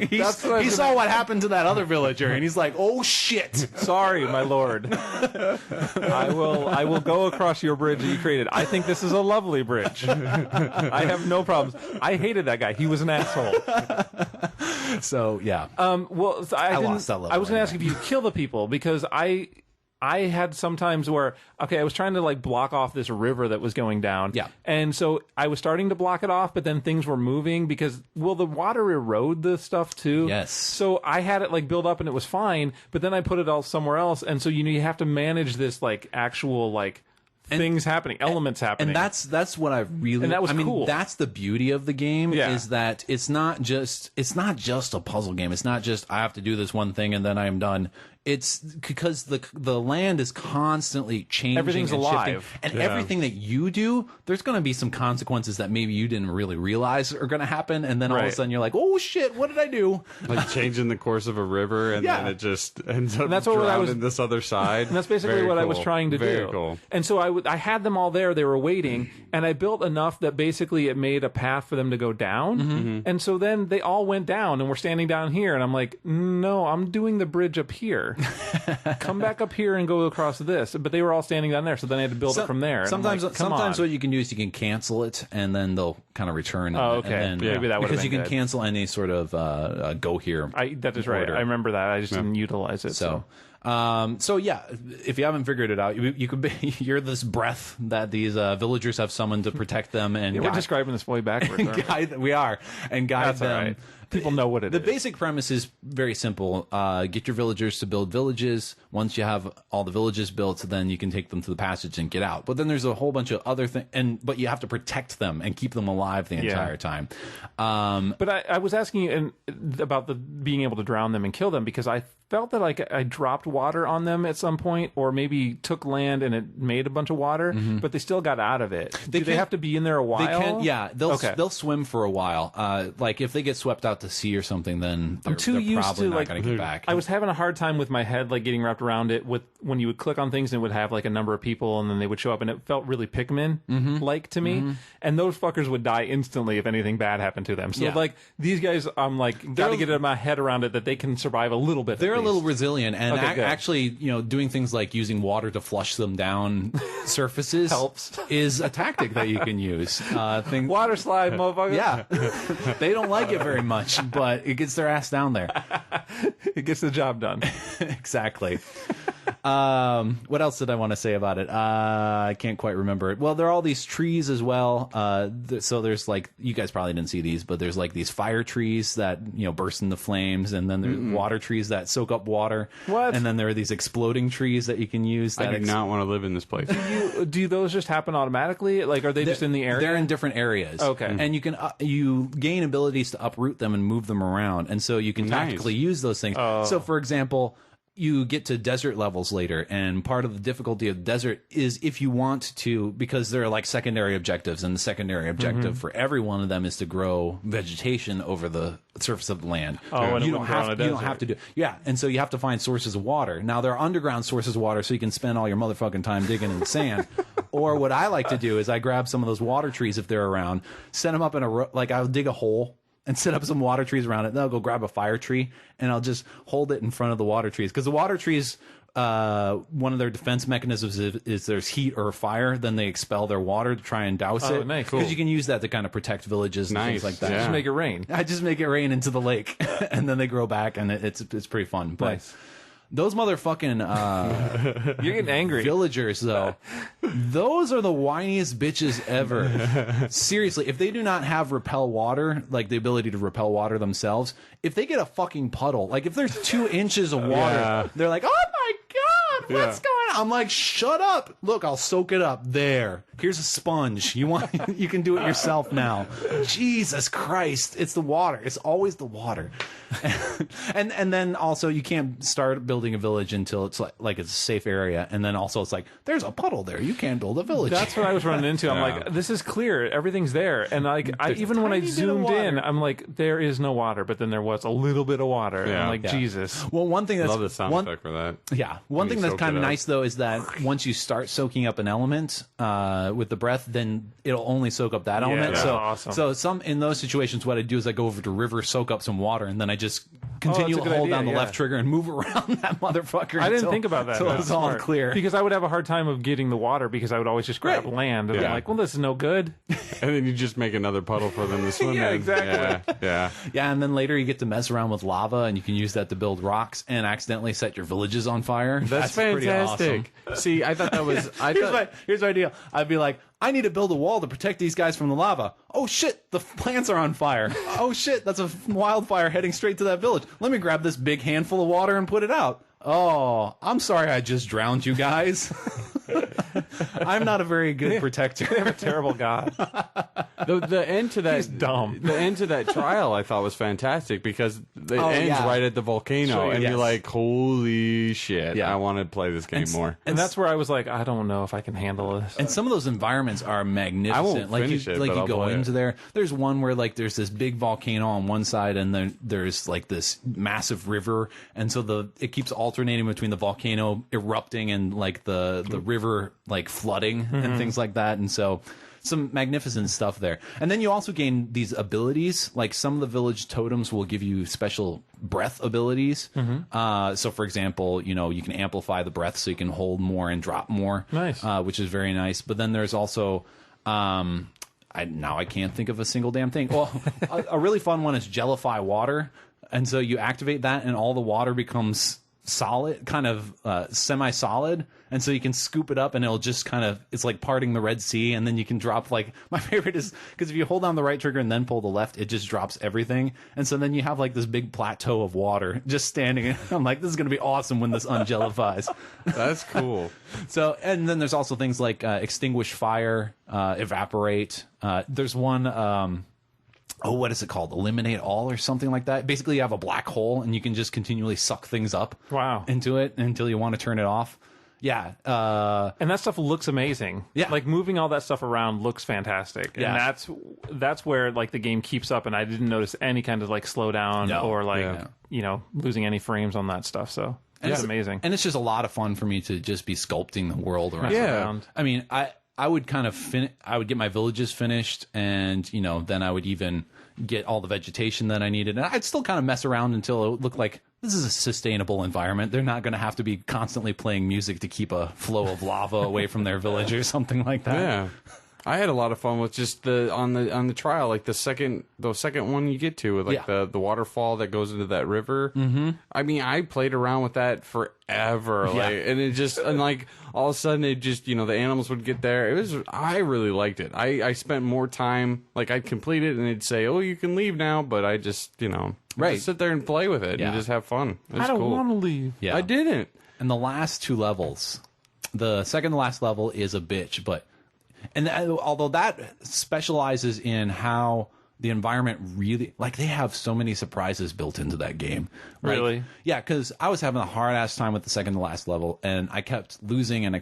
He saw what happened to that other villager, and he's like, oh shit. Sorry, my lord. I will go across your bridge that you created. I think this is a lovely bridge. I have no problems. I hated that guy. He was an asshole. So yeah. Well, I lost that level I was going to anyway. ask if you kill the people, because I I had sometimes where, okay, I was trying to like block off this river that was going down. Yeah. And so I was starting to block it off, but then things were moving because, will the water erode the stuff too? Yes. So I had it like build up and it was fine, but then I put it all somewhere else. And so, you have to manage this like actual like things happening, elements happening. And that's what I really, and that was I mean, cool. that's the beauty of the game, Yeah. is that it's not just a puzzle game. It's not just, I have to do this one thing and then I am done. It's because the land is constantly changing. Everything's and alive. shifting, and everything that you do, there's going to be some consequences that maybe you didn't really realize are going to happen, and then all of a sudden you're like, oh shit, what did I do? Like changing the course of a river, and then it just ends up that's what I was- drowning this other side. And that's basically Very what I cool. was trying to Very do. Cool. And so I had them all there. They were waiting, and I built enough that basically it made a path for them to go down. And so then they all went down, and we're standing down here, and I'm like, no, I'm doing the bridge up here. Come back up here and go across this. But they were all standing down there, so then I had to build it from there. And I'm Sometimes, like, come sometimes on. what you can do is you can cancel it, and then they'll kind of return. Oh, and okay. then, Maybe that would have because you been can good. cancel any sort of go here. That is right. order. I remember that. I just didn't utilize it. So yeah, if you haven't figured it out, you could be you're this breath that these villagers have summoned to protect them, and we're describing this way backwards. aren't we? guide. We are and guide That's all them. right. People know what it The is. basic premise is very simple. Get your villagers to build villages. Once you have all the villages built, then you can take them to the passage and get out. But then there's a whole bunch of other things, but you have to protect them and keep them alive the entire time. But I was asking you about being able to drown them and kill them, because I felt that like I dropped water on them at some point, or maybe took land and it made a bunch of water, but they still got out of it. Do they have to be in there a while? They can, yeah. They'll swim for a while. Like if they get swept out to sea or something, then they're probably not going to get back. I was having a hard time with my head, like getting wrapped around it with when you would click on things and it would have like a number of people and then they would show up, and it felt really Pikmin like to me. And those fuckers would die instantly if anything bad happened to them. So like these guys, I'm like, got to get my head around it that they can survive a little bit. They're a little resilient, and Okay, good. actually, doing things like using water to flush them down surfaces Helps. is a tactic that you can use. Water slide, motherfucker. Yeah, they don't like it very much, but it gets their ass down there. It gets the job done. Exactly. What else did I want to say about it? I can't quite remember it. Well, there are all these trees as well. So there's like, you guys probably didn't see these, but there's like these fire trees that, burst into flames, and then there's water trees that soak up water. What? And then there are these exploding trees that you can use. That I do not want to live in this place. Do those just happen automatically? Like, are they just in the area? They're in different areas. Okay. And you can you gain abilities to uproot them and move them around, and so you can tactically use those things. So, for example, you get to desert levels later, and part of the difficulty of the desert is if you want to, because there are like secondary objectives, and the secondary objective for every one of them is to grow vegetation over the surface of the land. And you don't have to do. Yeah, and so you have to find sources of water. Now there are underground sources of water, so you can spend all your motherfucking time digging in the sand. Or what I like to do is I grab some of those water trees if they're around, set them up in I'll dig a hole and set up some water trees around it. Then I'll go grab a fire tree and I'll just hold it in front of the water trees. Because the water trees, one of their defense mechanisms is there's heat or fire, then they expel their water to try and douse it. Nice. Because you can use that to kind of protect villages and things like that. Just make it rain. I just make it rain into the lake, and then they grow back, and it's pretty fun. But Nice. those motherfucking You're getting angry. villagers, though, those are the whiniest bitches ever. Seriously, if they do not have repel water, like the ability to repel water themselves, if they get a fucking puddle, like if there's 2 inches of water, they're like, oh my god, what's going on? I'm like, shut up. Look, I'll soak it up. There. Here's a sponge. You can do it yourself now. Jesus Christ. It's the water. It's always the water. and then also you can't start building a village until it's like it's a safe area, and then also it's like there's a puddle there, you can't build a village. That's what I was running into. I'm like, this is clear, everything's there, and like even when I zoomed in, I'm like, there is no water, but then there was a little bit of water. Yeah. I'm like, Jesus. Well, one thing that's Love the sound effect for that. Yeah, one thing you that's soak kind it of up. nice though is that once you start soaking up an element with the breath, then it'll only soak up that element. that's So, awesome. in those situations, what I do is I go over to river, soak up some water, and then I just continue that's a to good hold idea, down the yeah. left trigger and move around that motherfucker. I didn't think about that. Until That's it's all smart. clear. Because I would have a hard time of getting the water because I would always just grab Right. land, and I'm like, well, this is no good. And then you just make another puddle for them to swim Yeah, in. exactly. Yeah. Yeah, and then later you get to mess around with lava, and you can use that to build rocks and accidentally set your villages on fire. That's pretty fantastic. awesome. See, I thought that was. Here's my deal. I'd be like, I need to build a wall to protect these guys from the lava. Oh shit, the plants are on fire. Oh shit, that's a wildfire heading straight to that village. Let me grab this big handful of water and put it out. Oh, I'm sorry I just drowned you guys. I'm not a very good protector. They have a terrible god. The end to that. He's dumb. The end to that trial I thought was fantastic because it ends yeah. right at the volcano, Sure, and yes. you're like, "Holy shit! Yeah. I want to play this game more." And that's where I was like, I don't know if I can handle this. And some of those environments are magnificent. I won't like finish you, it, like but you I'll go play into it. there. There's one where like there's this big volcano on one side, and then there's like this massive river, and so it keeps alternating between the volcano erupting and like the river like flooding and things like that. And so some magnificent stuff there. And then you also gain these abilities. Like some of the village totems will give you special breath abilities. So for example, you can amplify the breath so you can hold more and drop more. Nice. Which is very nice. But then there's also I can't think of a single damn thing. Well, a really fun one is Jellify water. And so you activate that and all the water becomes solid, kind of semi-solid, and so you can scoop it up and it'll just kind of, it's like parting the Red Sea, and then you can drop, like, my favorite is because if you hold down the right trigger and then pull the left, it just drops everything, and so then you have like this big plateau of water just standing. I'm like, this is going to be awesome when this unjellifies. That's cool. So, and then there's also things like extinguish fire, evaporate. There's one what is it called? Eliminate all or something like that. Basically, you have a black hole and you can just continually suck things up into it until you want to turn it off. Yeah. And that stuff looks amazing. Yeah. Like moving all that stuff around looks fantastic. Yeah. And that's where like the game keeps up, and I didn't notice any kind of like slowdown or like, losing any frames on that stuff. So it's amazing. And it's just a lot of fun for me to just be sculpting the world around. Around. I mean, I would kind of I would get my villages finished, and then I would even get all the vegetation that I needed, and I'd still kind of mess around until it looked like this is a sustainable environment. They're not going to have to be constantly playing music to keep a flow of lava away from their village or something like that. Yeah. I had a lot of fun with just on the trial, like the second one you get to with like the waterfall that goes into that river. Mm-hmm. I mean, I played around with that forever, and it just and like all of a sudden it just the animals would get there. I really liked it. I spent more time, like I'd complete it and it'd say, "Oh, you can leave now," but I just just sit there and play with it and just have fun. I don't want to leave. Yeah, I didn't. And the last two levels, the second to last level is a bitch, but. And although that specializes in how the environment really, like they have so many surprises built into that game. Like, Really? Yeah, because I was having a hard ass time with the second to last level, and I kept losing, and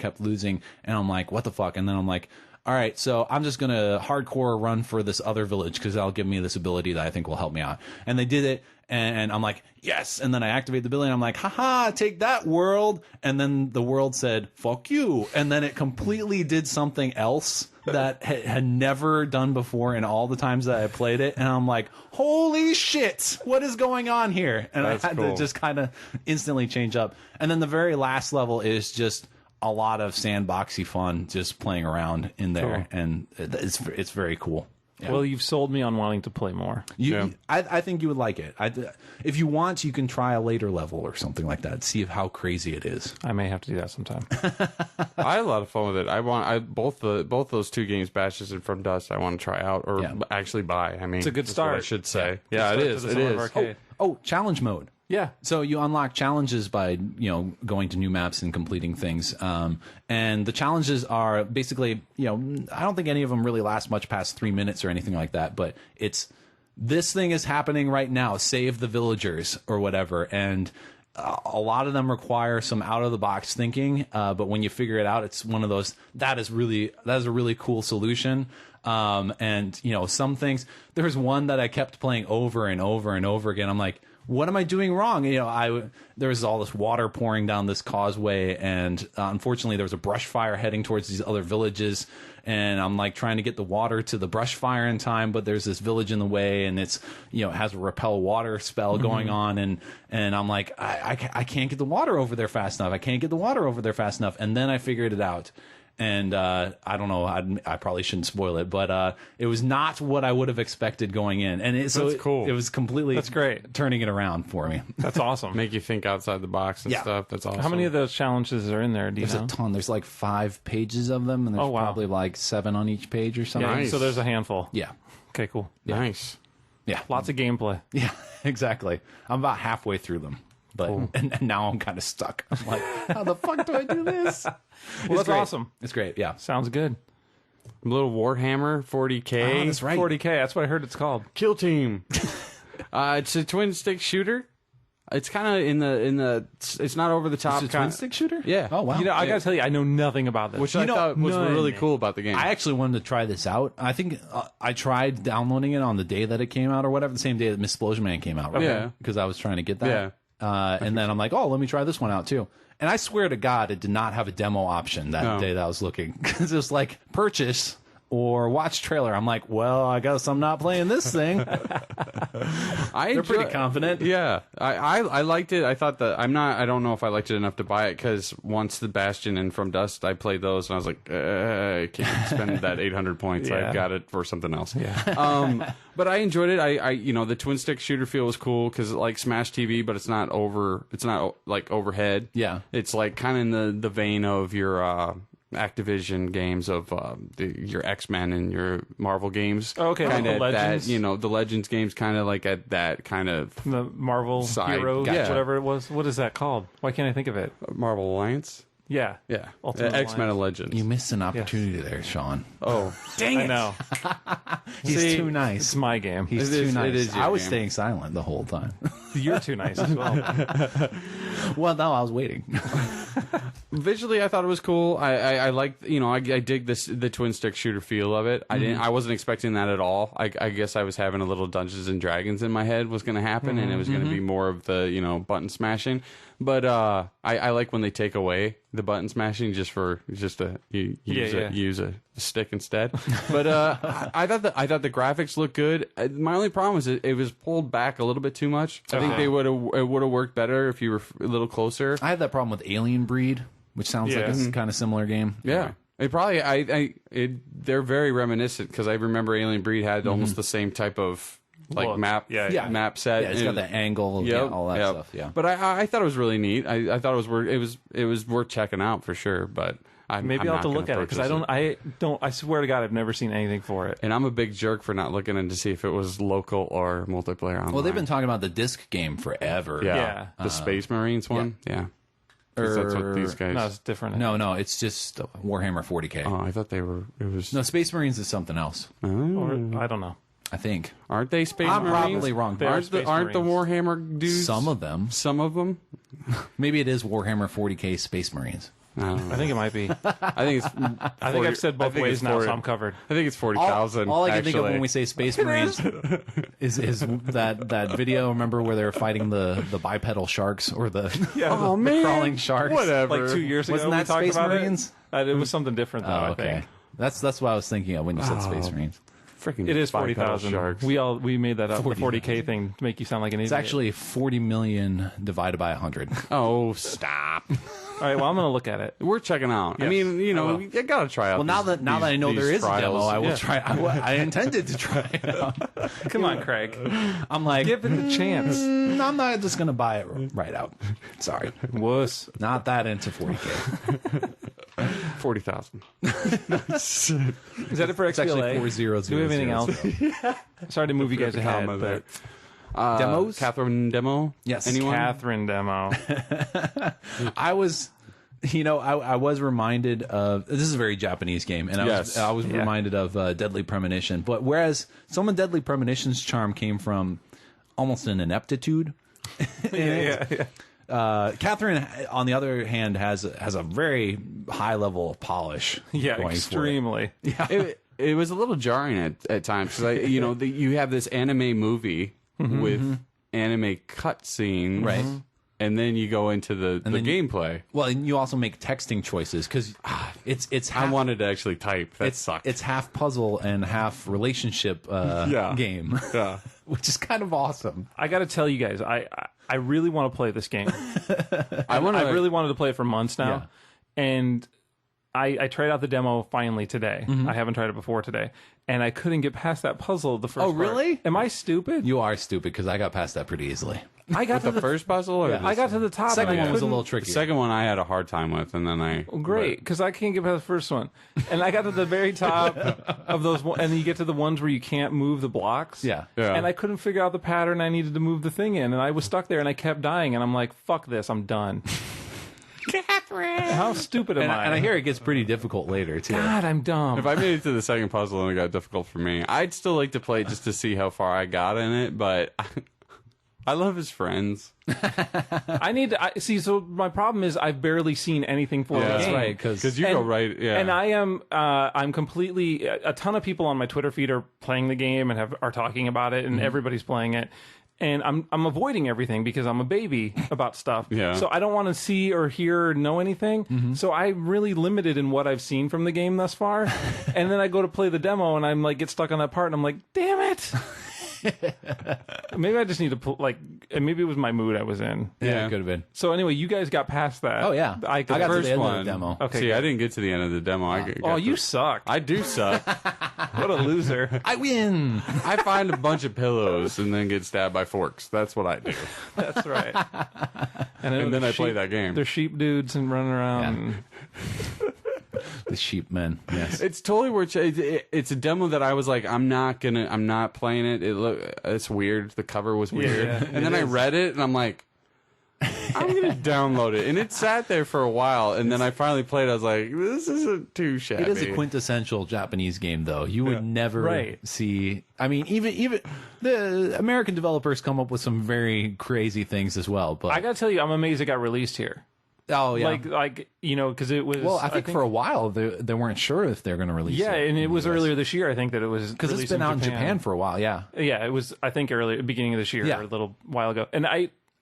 I'm like, what the fuck? And then I'm like, all right, so I'm just gonna hardcore run for this other village because that'll give me this ability that I think will help me out. And they did it, and I'm like, yes. And then I activate the ability, and I'm like, haha, take that, world. And then the world said, fuck you. And then it completely did something else that had never done before in all the times that I played it. And I'm like, holy shit, what is going on here? And That's I had cool. to just kind of instantly change up. And then the very last level is just a lot of sandboxy fun, just playing around in there. Cool. And it's very cool. Yeah. Well, you've sold me on wanting to play more. I think you would like it. If you want, you can try a later level or something like that. See how crazy it is. I may have to do that sometime. I had a lot of fun with it. Both those two games, Bastion and From Dust, I want to try out or actually buy. I mean, It's a good that's what start. I should say. Yeah, it Good is. start to the It Summer of is. Arcade. Oh, challenge mode. Yeah. So you unlock challenges by going to new maps and completing things, and the challenges are basically I don't think any of them really last much past 3 minutes or anything like that. But it's this thing is happening right now. Save the villagers or whatever, and a lot of them require some out of the box thinking. But when you figure it out, it's one of those that is a really cool solution. And some things. There's one that I kept playing over and over and over again. I'm like, what am I doing wrong? There was all this water pouring down this causeway, and unfortunately there was a brush fire heading towards these other villages, and I'm like trying to get the water to the brush fire in time, but there's this village in the way, and it's it has a repel water spell going on, and I'm like, I can't get the water over there fast enough. And then I figured it out. And I don't know, I probably shouldn't spoil it, but it was not what I would have expected going in. And That's cool. It was completely That's great. turning it around for me. That's awesome. Make you think outside the box and stuff. That's awesome. How many of those challenges are in there? Do you There's know? a ton. There's like 5 pages of them, and there's probably like 7 on each page or something. Yeah, Nice. so there's a handful. Yeah. Okay, cool. Nice. Yeah. Lots of gameplay. Yeah, exactly. I'm about halfway through them. But and now I'm kind of stuck. I'm like, how the fuck do I do this? Well, that's awesome. It's great. Yeah. Sounds good. A little Warhammer 40K. Oh, that's right. 40K. That's what I heard it's called. Kill Team. It's a twin stick shooter. It's kind of in the. It's not over the top. It's a twin stick shooter? Yeah. Oh, wow. You know, I gotta tell you, I know nothing about this. Which I thought was really cool about the game. I actually wanted to try this out. I think I tried downloading it on the day that it came out or whatever, the same day that Splosion Man came out, right? Yeah. Because I was trying to get that. Yeah. And then I'm like, oh, let me try this one out too. And I swear to God, it did not have a demo option that day that I was looking. Because it was like, purchase or watch trailer. I'm like, well, I guess I'm not playing this thing. They're pretty confident. Yeah, I liked it. I thought that I don't know if I liked it enough to buy it because once the Bastion and From Dust, I played those and I was like, I can't spend that 800 points. Yeah. I've got it for something else. Yeah. But I enjoyed it. I the twin stick shooter feel was cool because it like Smash TV, but it's not like overhead. Yeah. It's like kind of in the vein of your Activision games of your X-Men and your Marvel games. Oh, okay, kind like of the that. Legends. The Legends games, kind of like at that kind of The Marvel Side. Heroes, Gotcha. whatever it was. What is that called? Why can't I think of it? Marvel Alliance. Yeah. Yeah, Ultimate X-Men Alliance. Legends. You missed an opportunity there, Sean. Oh, Dang I know. He's See, too nice. It's my game. He's It too is- nice. it is your I was game. staying silent the whole time. You're too nice as well. Well, no, I was waiting. visually, I thought it was cool. I liked, I dig the twin stick shooter feel of it. I wasn't expecting that at all. I guess I was having a little Dungeons and Dragons in my head was going to happen, and it was going to be more of the button smashing. But I like when they take away the button smashing just to use a stick instead. But I thought the graphics looked good. My only problem is it was pulled back a little bit too much. I think it would have worked better if you were a little closer. I had that problem with Alien Breed, which sounds like a kind of similar game. Yeah. It probably they're very reminiscent because I remember Alien Breed had almost the same type of Look. map map set. Yeah, it's got the angle, all that stuff. Yeah, But I thought it was really neat. I thought it was worth checking out for sure. But Maybe I'll have to look at it because I swear to God, I've never seen anything for it. And I'm a big jerk for not looking in to see if it was local or multiplayer online. well, they've been talking about the disc game forever. Yeah. The Space Marines one. Yeah. 'Cause that's what these guys. No, it's different. No, it's just Warhammer 40K. Oh, I thought they were. It was. No, Space Marines is something else. Or, I don't know. I think. Aren't they Space I'm Marines? probably wrong. They are Aren't Space the Marines. Warhammer dudes? Some of them. Some of them. Maybe it is Warhammer 40K Space Marines. I don't know. I think it might be. I think it's. I think I've said both ways now, so I'm covered. I think it's 40,000. All I can think of actually. when we say Space Marines is that video. Remember where they were fighting the bipedal sharks or the Oh man, crawling sharks? Whatever. Like 2 years ago, Wasn't we that talked Space about Marines? It was something different, though. Oh, I okay. think That's what I was thinking of when you said Space Marines. Freaking it is bipedal 40,000. sharks. We made that up. The 40K thing to make you sound like an idiot. It's actually 40 million divided by 100. Oh, stop. All right. Well, I'm gonna look at it. We're checking out. I Yes, mean, you will. gotta try out. Well, now that I know there is a demo, I will Yeah. try. I intended to try it out. Come on, Craig. I'm like, Give it a chance. I'm not just gonna buy it right out. Sorry, Wuss. not that into 40K. 40,000. Is that it for It's actually XBLA? 4000. Do we have anything else? Sorry to move you guys ahead, but Demos? Catherine demo. Yes. Anyone? Catherine demo. I was, I was reminded of this is a very Japanese game, and I was Yeah. reminded of Deadly Premonition. But whereas some of Deadly Premonition's charm came from almost an ineptitude. yeah. Catherine, on the other hand, has a very high level of polish. Yeah, going for it. extremely. It was a little jarring at times because you have this anime movie with anime cutscenes, Right. And then you go into the gameplay. Well, and you also make texting choices because it's I half, wanted to actually type. That sucked. it's half puzzle and half relationship game, Yeah. which is kind of awesome. I got to tell you guys, I really want to play this game. I I've really wanted to play it for months now, and I tried out the demo finally today. I haven't tried it before today, and I couldn't get past that puzzle. The first. Oh, really? Am I stupid? You are stupid because I got past that pretty easily. I got to The first puzzle? Or I got to the top. Second and I one was a couldn't- little The tricky. second one I had a hard time with, and then I... Great, because I can't get past the first one, and I got to the very top of those, and then you get to the ones where you can't move the blocks. Yeah. Yeah. And I couldn't figure out the pattern I needed to move the thing in, and I was stuck there, and I kept dying, and I'm like, "Fuck this, I'm done." Catherine, how stupid am I? And I hear it gets pretty difficult later too. God, I'm dumb. If I made it to the second puzzle and it got difficult for me, I'd still like to play it just to see how far I got in it, but I love his friends. I need to see. So my problem is I've barely seen anything for the That's game. right, because you go right, yeah. And I am, I'm completely. A ton of people on my Twitter feed are playing the game and are talking about it, and everybody's playing it. And I'm avoiding everything because I'm a baby about stuff. Yeah. So I don't want to see or hear or know anything. So I'm really limited in what I've seen from the game thus far. And then I go to play the demo and I'm like, get stuck on that part and I'm like, damn it. Maybe I just need to maybe it was my mood I was in. yeah, it could have been. So anyway, you guys got past that. Oh, yeah. I I got to First the end one. of the demo. Okay, See, good. I didn't get to the end of the demo. Oh, you suck. I do suck. What a loser. I win. I find a bunch of pillows and then get stabbed by forks. That's what I do. That's right. And then I play that game. They're sheep dudes and running around. Yeah. The sheep men. Yes. It's totally worth it. It's a demo that I was like, I'm not playing it. It's weird. The cover was weird. Yeah, and then I read it and I'm like, I'm gonna download it. And it sat there for a while, and then I finally played it. I was like, this isn't too shabby. It is a quintessential Japanese game, though. You would never see. I mean, even the American developers come up with some very crazy things as well. But I gotta tell you, I'm amazed it got released here. oh yeah. Like because it was. Well, I think for a while they weren't sure if they're going to release it. Yeah, and it in was the US. earlier this year. I think that it was Because it's released been out in Japan for a while. Yeah. Yeah, it was. I think beginning of this year, Yeah. or a little while ago, and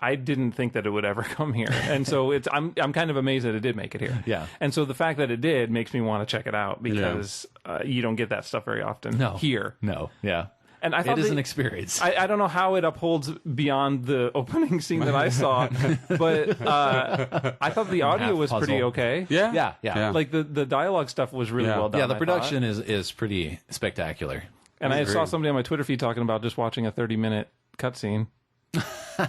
I didn't think that it would ever come here, and so I'm kind of amazed that it did make it here. Yeah. and so the fact that it did makes me want to check it out because you don't get that stuff very often here. No. Yeah. And I thought It is an experience. I don't know how it upholds beyond the opening scene that I saw, but I thought the audio Half was pretty puzzle. okay. Yeah. Like the dialogue stuff was really well done. Yeah, the I production thought. is pretty spectacular. And I saw somebody on my Twitter feed talking about just watching a 30-minute cutscene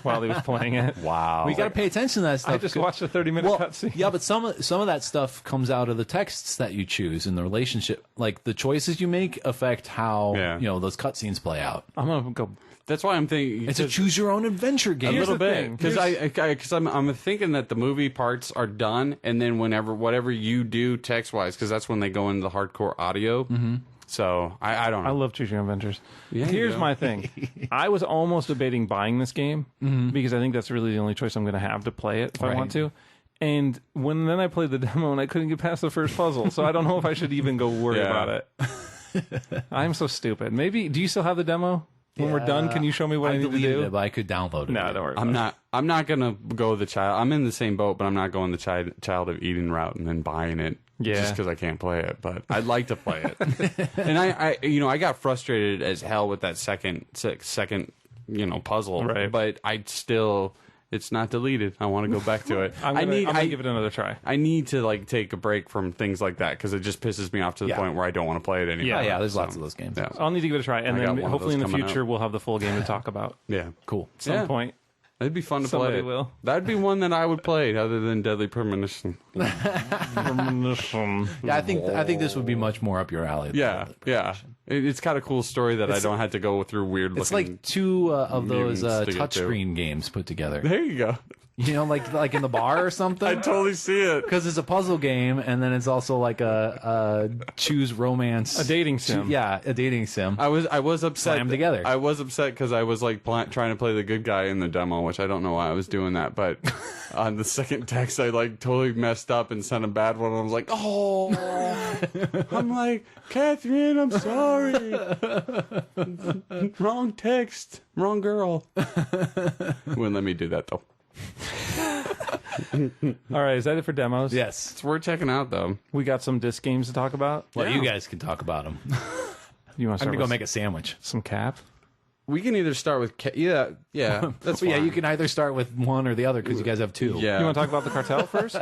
while he was playing it. Wow. We got to pay attention to that stuff. I just watched a 30-minute cutscene. Yeah, but some of that stuff comes out of the texts that you choose in the relationship. Like the choices you make affect how those cutscenes play out. I'm gonna go. That's why I'm thinking It's a choose your own adventure game. a little the thing. bit because I'm thinking that the movie parts are done, and then whatever you do text wise, because that's when they go into the hardcore audio. Mm-hmm. So I don't know. I love choosing adventures. Yeah, you Here's do. my thing. I was almost debating buying this game because I think that's really the only choice I'm going to have to play it if I want to. And then I played the demo and I couldn't get past the first puzzle, so I don't know if I should even go worry about it. I'm so stupid. Maybe do you still have the demo? When we're done, can you show me what I need to deleted do? it, but I could download it. No, don't worry. I'm not gonna go the child. I'm in the same boat, but I'm not going the child of Eden route and then buying it just because I can't play it. But I'd like to play it. And I got frustrated as hell with that second puzzle. Right. But it's not deleted. I want to go back to it. I'm gonna give it another try. I need to take a break from things like that because it just pisses me off to the point where I don't want to play it anymore. Yeah, there's lots of those games. Yeah. I'll need to give it a try, and I got then one of hopefully in those the coming future out. we'll have the full game to talk about Yeah. Cool. at some point. It'd be fun to Somebody play. will. That'd be one that I would play other than Deadly Premonition. Yeah, I think this would be much more up your alley. Yeah. It's got a cool story that I don't have to go through weird It's looking. like two of those mutants to get to. touchscreen games put together. There you go. You know, like in the bar or something. I totally see it. Because it's a puzzle game, and then it's also like a choose romance, A dating sim. Yeah, a dating sim. I was upset. Slam together. I was upset because I was like trying to play the good guy in the demo, which I don't know why I was doing that. But on the second text, I totally messed up and sent a bad one. I was like, oh, I'm like, Catherine, I'm sorry. Wrong text, wrong girl. Wouldn't let me do that though. All right, is that it for demos? Yes. It's worth checking out though. We got some disc games to talk about. Well, you guys can talk about them. You want to I'm start gonna go with make a sandwich. some cap? We can either start with that's But yeah, fine. you can either start with one or the other because you guys have two. Yeah. You want to talk about the Cartel first?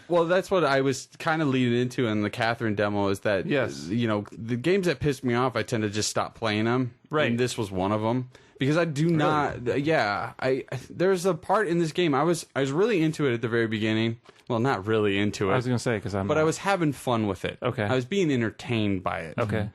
Well, that's what I was kind of leading into in the Catherine demo is that, Yes. you know, the games that piss me off, I tend to just stop playing them. Right. And this was one of them. Because I do not, there's a part in this game, I was really into it at the very beginning. Well, not really into it. I was going to say, because but I was having fun with it. Okay. I was being entertained by it. Okay.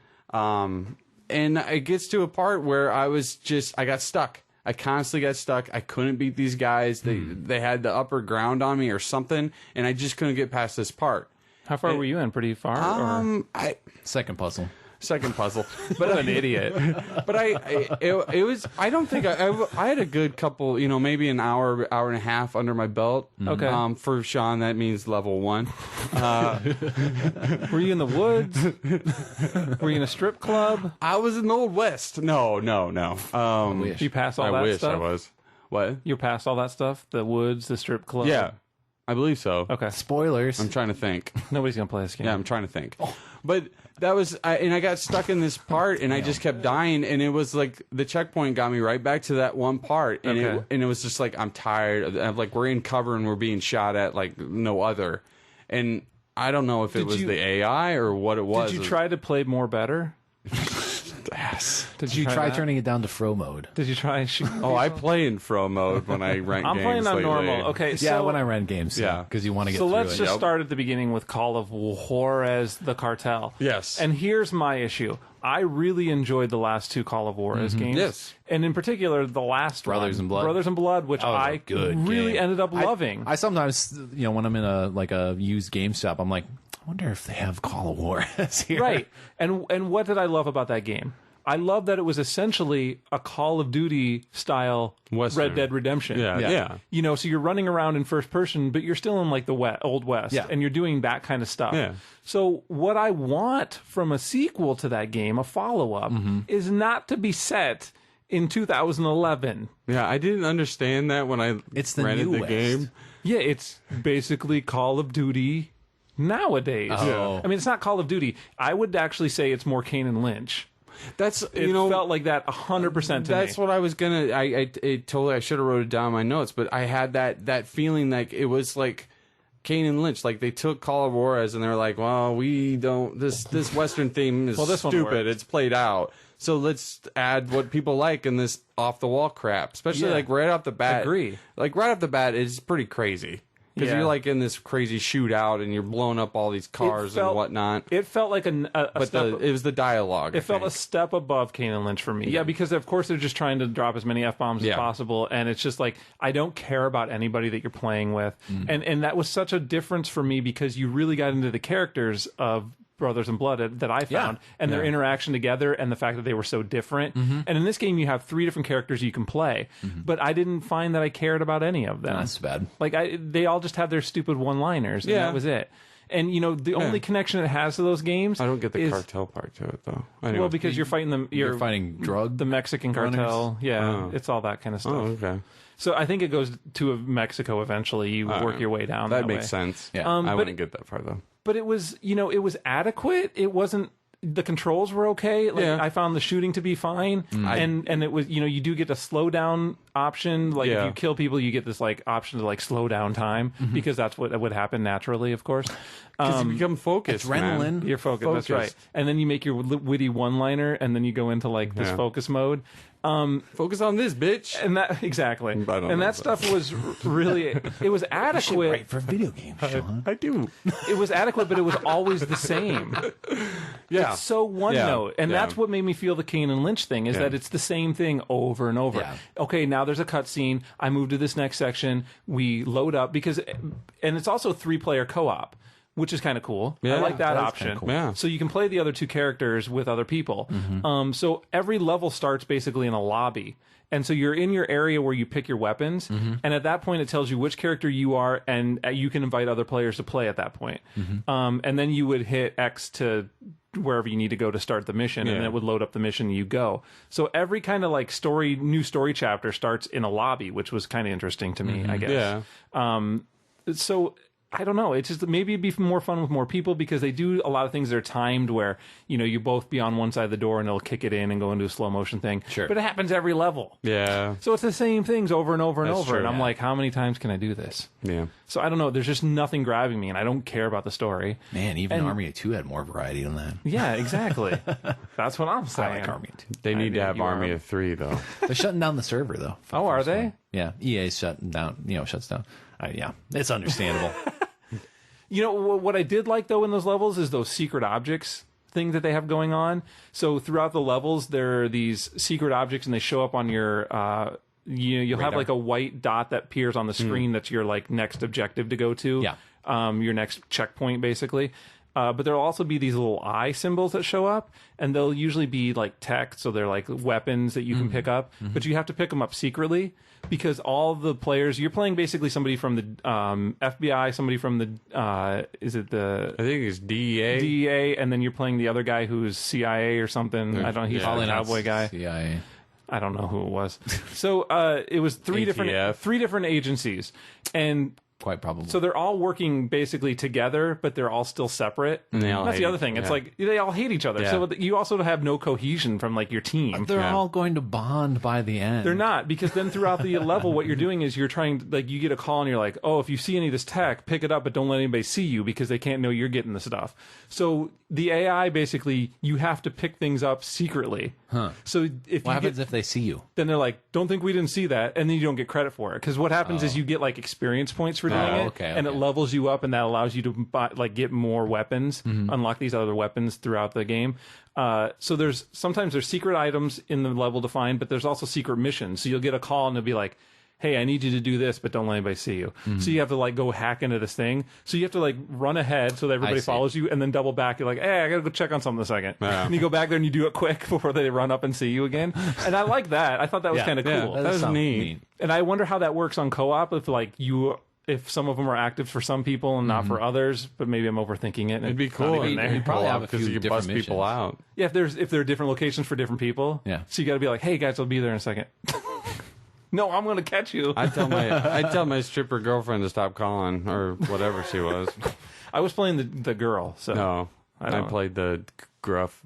And it gets to a part where I got stuck. I constantly got stuck. I couldn't beat these guys. They had the upper ground on me or something, and I just couldn't get past this part. How far were you in? Pretty far? Or? Second puzzle. Second puzzle. But an idiot. But it was, I don't think I had a good couple, you know, maybe an hour and a half under my belt. Okay. For Sean, that means level 1. Were you in the woods? Were you in a strip club? I was in the Old West. No. You passed all I that wish stuff? I was. What? You passed all that stuff? The woods, the strip club? Yeah, I believe so. Okay. Spoilers. I'm trying to think. Nobody's going to play this game. Yeah, I'm trying to think. But that was, and I got stuck in this part, and I just kept dying, and it was like the checkpoint got me right back to that one part, and Okay. it was just like I'm tired. Of like we're in cover and we're being shot at like no other, and I don't know if it was you- the AI or what it was. Did you try to play more better? Yes. Did you try that? turning it down to Fro mode? Did you try and shoot? Oh, I play in Fro mode when I rank I'm games playing on lately. normal. Okay, so Yeah, when I ran games. Yeah. Because you want to get So through let's it. just start at the beginning with Call of Juarez, the Cartel. Yes. And here's my issue. I really enjoyed the last two Call of Juarez games. Yes. And in particular, the last Brothers one, in Blood. Brothers in Blood, which That was a I good really game. ended up loving. I sometimes, you know, when I'm in a used game shop, I'm like, I wonder if they have Call of Juarez here. Right. And what did I love about that game? I love that it was essentially a Call of Duty style Western. Red Dead Redemption. Yeah. You know, so you're running around in first person, but you're still in like the Old West, Yeah. and you're doing that kind of stuff. Yeah. So what I want from a sequel to that game, a follow-up, is not to be set in 2011. Yeah, I didn't understand that when I It's the rented new the West. game. Yeah, it's basically Call of Duty nowadays. Oh. I mean, it's not Call of Duty. I would actually say it's more Kane and Lynch. That's It felt like that 100% to That's me. what I was gonna. I totally. I should have wrote it down in my notes, but I had that feeling like it was like Kane and Lynch. Like they took Call of Juarez and they were like, well, we don't. This Western theme is this one stupid. worked. It's played out. So let's add what people like in this off the wall crap. Especially Yeah. like right off the bat. Agree. Like right off the bat, it's pretty crazy. Because Yeah. you're like in this crazy shootout and you're blowing up all these cars felt- and whatnot. It felt like a But step. it was the dialogue. It felt a step above Kane and Lynch for me. Yeah, because of course they're just trying to drop as many F-bombs as Yeah. possible, and it's just like, I don't care about anybody that you're playing with. And that was such a difference for me because you really got into the characters of Brothers in Blood that I found, and their interaction together, and the fact that they were so different. And in this game, you have 3 different characters you can play, but I didn't find that I cared about any of them. That's bad. Like they all just have their stupid one-liners, and Yeah. that was it. And you know, the only connection it has to those games, I don't get the is, cartel part to it though. Anyway. Well, because you're fighting them, You're fighting drug. the Mexican cartel. Yeah, it's all that kind of stuff. Oh, okay. So I think it goes to Mexico eventually. You work your way down. That way. makes sense. Yeah. I but- wouldn't get that far though. But it was, you know, it was adequate. It wasn't. The controls were okay. Like Yeah. I found the shooting to be fine, and it was, you know, you do get a slow down option. Like if Yeah. you kill people, you get this like option to like slow down time because that's what would happen naturally, of course. Because you become focused, adrenaline. man. You're focused. That's right. And then you make your witty one-liner, and then you go into like this Yeah. focus mode. Focus on this, bitch. And that exactly. don't know And that that. stuff was really. It was adequate. Right for video games, Sean. I do. It was adequate, but it was always the same. Yeah. It's so one Yeah. note, and Yeah. that's what made me feel the Kane and Lynch thing is Yeah. that it's the same thing over and over. Yeah. Okay, now there's a cutscene. I move to this next section. We load up because, and it's also 3-player co-op, which is kind of cool. I Yeah, like that that is option. kinda cool. Yeah. So you can play the other 2 characters with other people. So every level starts basically in a lobby. And so you're in your area where you pick your weapons, and at that point it tells you which character you are, and you can invite other players to play at that point. And then you would hit X to wherever you need to go to start the mission, and Yeah. then it would load up the mission and you go. So every kind of like new story chapter starts in a lobby, which was kind of interesting to me, I guess. Yeah. So I don't know. It's just maybe it'd be more fun with more people because they do a lot of things that are timed where, you both be on one side of the door and they'll kick it in and go into a slow motion thing. Sure. But it happens every level. Yeah. So it's the same things over and over and That's over. true, And I'm yeah. like, how many times can I do this? Yeah. So I don't know. There's just nothing grabbing me and I don't care about the story. Man, even Army of Two had more variety than that. Yeah, exactly. That's what I'm saying. I like Army of Two. They need to have you are. Army of 3, though. They're shutting down the server though. Oh, are they? Yeah, EA's shutting down. Shuts down. Yeah, it's understandable. What I did like, though, in those levels is those secret objects thing that they have going on. So throughout the levels, there are these secret objects, and they show up on your... you'll have like a white dot that appears on the screen that's your like next objective to go to. Yeah. Your next checkpoint, basically. But there'll also be these little eye symbols that show up, and they'll usually be like text, so they're like weapons that you can pick up, but you have to pick them up secretly because all the players, you're playing basically somebody from the FBI, somebody from the, is it the... I think it's DEA. DEA, and then you're playing the other guy who's CIA or something. I don't know, he's the cowboy guy. CIA. I don't know who it was. So it was three different agencies, and... Quite probably. So they're all working basically together, but they're all still separate. And they all That's hate the other thing. It's like they all hate each other. Yeah. So you also have no cohesion from like your team. They're all going to bond by the end. They're not, because then throughout the level, what you're doing is you're trying, like, you get a call and you're like, oh, if you see any of this tech, pick it up, but don't let anybody see you because they can't know you're getting the stuff. So the AI, basically, you have to pick things up secretly. Huh. So if What you happens get, if they see you? then they're like, don't think we didn't see that, and then you don't get credit for it. Because what happens is you get like experience points for doing it, okay, and it levels you up, and that allows you to buy, like get more weapons, unlock these other weapons throughout the game. So sometimes there's secret items in the level to find, but there's also secret missions. So you'll get a call and it'll be like, hey, I need you to do this, but don't let anybody see you. So you have to like go hack into this thing. So you have to like run ahead so that everybody follows you, and then double back. You're like, hey, I gotta go check on something a second. Yeah. And you go back there and you do it quick before they run up and see you again. And I like that. I thought that was kind of cool. That was neat. And I wonder how that works on co-op if some of them are active for some people and not for others, but maybe I'm overthinking it. It'd be cool. You'd probably have a because few you could different bust people missions. out. Yeah, if there are different locations for different people. Yeah. So you got to be like, hey guys, I'll be there in a second. No, I'm going to catch you. I'd tell my stripper girlfriend to stop calling or whatever she was. I was playing the girl. So No, I played the gruff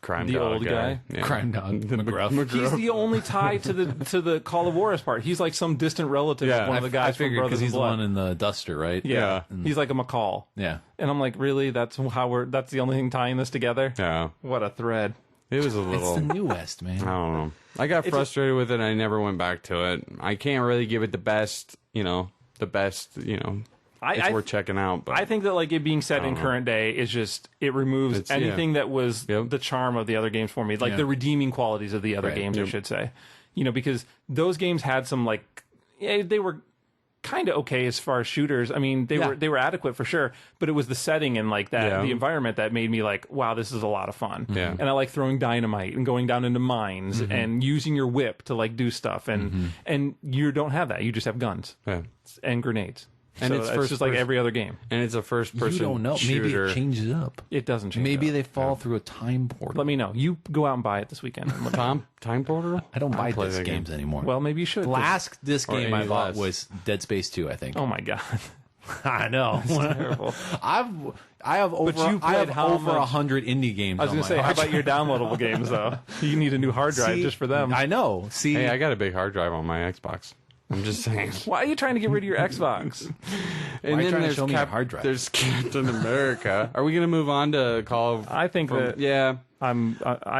crime The dog old guy? Yeah. Crime dog. McGruff. He's the only tie to the Call of Juarez part. He's like some distant relative of one of the I guys from figured Brothers because he's in the Blood. one in the duster, right? Yeah. He's like a McCall. Yeah. And I'm like, really? That's the only thing tying this together? Yeah. What a thread. It was a It's little. the New West, man. I don't know. I got frustrated with it. And I never went back to it. I can't really give it the best. It's worth checking out. But I think that like it being set in current day is just it removes anything that was the charm of the other games for me, like the redeeming qualities of the other games, I should say. Because those games had some they were kind of okay as far as shooters. I mean, they were adequate for sure, but it was the setting and like that the environment that made me like, wow, this is a lot of fun. Yeah. And I like throwing dynamite and going down into mines and using your whip to like do stuff, and you don't have that. You just have guns and grenades. And So it's just like every other game. And it's a first-person You don't know. shooter. Maybe it changes up. It doesn't change. Maybe up. they fall through a time portal. Let me know. You go out and buy it this weekend. and let me know. Time Portal? I don't buy play disc that game. games anymore. Well, maybe you should. 'cause- last disc game I any bought less. was Dead Space 2, I think. Oh my god, I know. terrible. I have over you played how much? 100 indie games. I was on going to my say, how hard about your downloadable games though? You need a new hard drive See, just for them. I know. See, Hey, I got a big hard drive on my Xbox. I'm just saying. Why are you trying to get rid of your Xbox? And Why are you then trying to there's show me your hard drive? There's Captain America. Are we going to move on to Call of? I think that Yeah. I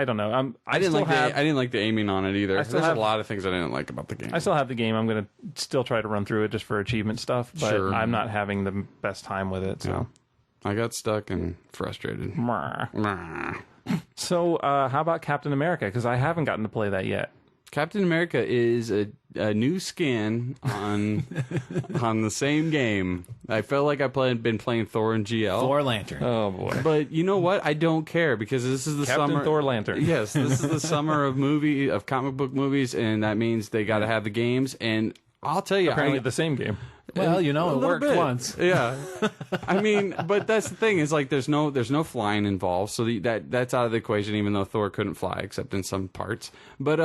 don't know. I didn't like the aiming on it either. still There's have- a lot of things I didn't like about the game. I still have the game. I'm going to still try to run through it just for achievement stuff, but Sure. I'm not having the best time with it. So, I got stuck and frustrated. Mwah. So how about Captain America? Because I haven't gotten to play that yet. Captain America is a new skin on on the same game. I felt like been playing Thor and GL. Thor Lantern. Oh boy, But you know what? I don't care because this is the Captain summer. Thor Lantern. Yes, this is the summer of comic book movies, and that means they got to have the games. And I'll tell you, apparently the same game. Well, a it little worked bit. once. Yeah, I mean, but that's the thing is like there's no flying involved, so that's out of the equation. Even though Thor couldn't fly except in some parts, but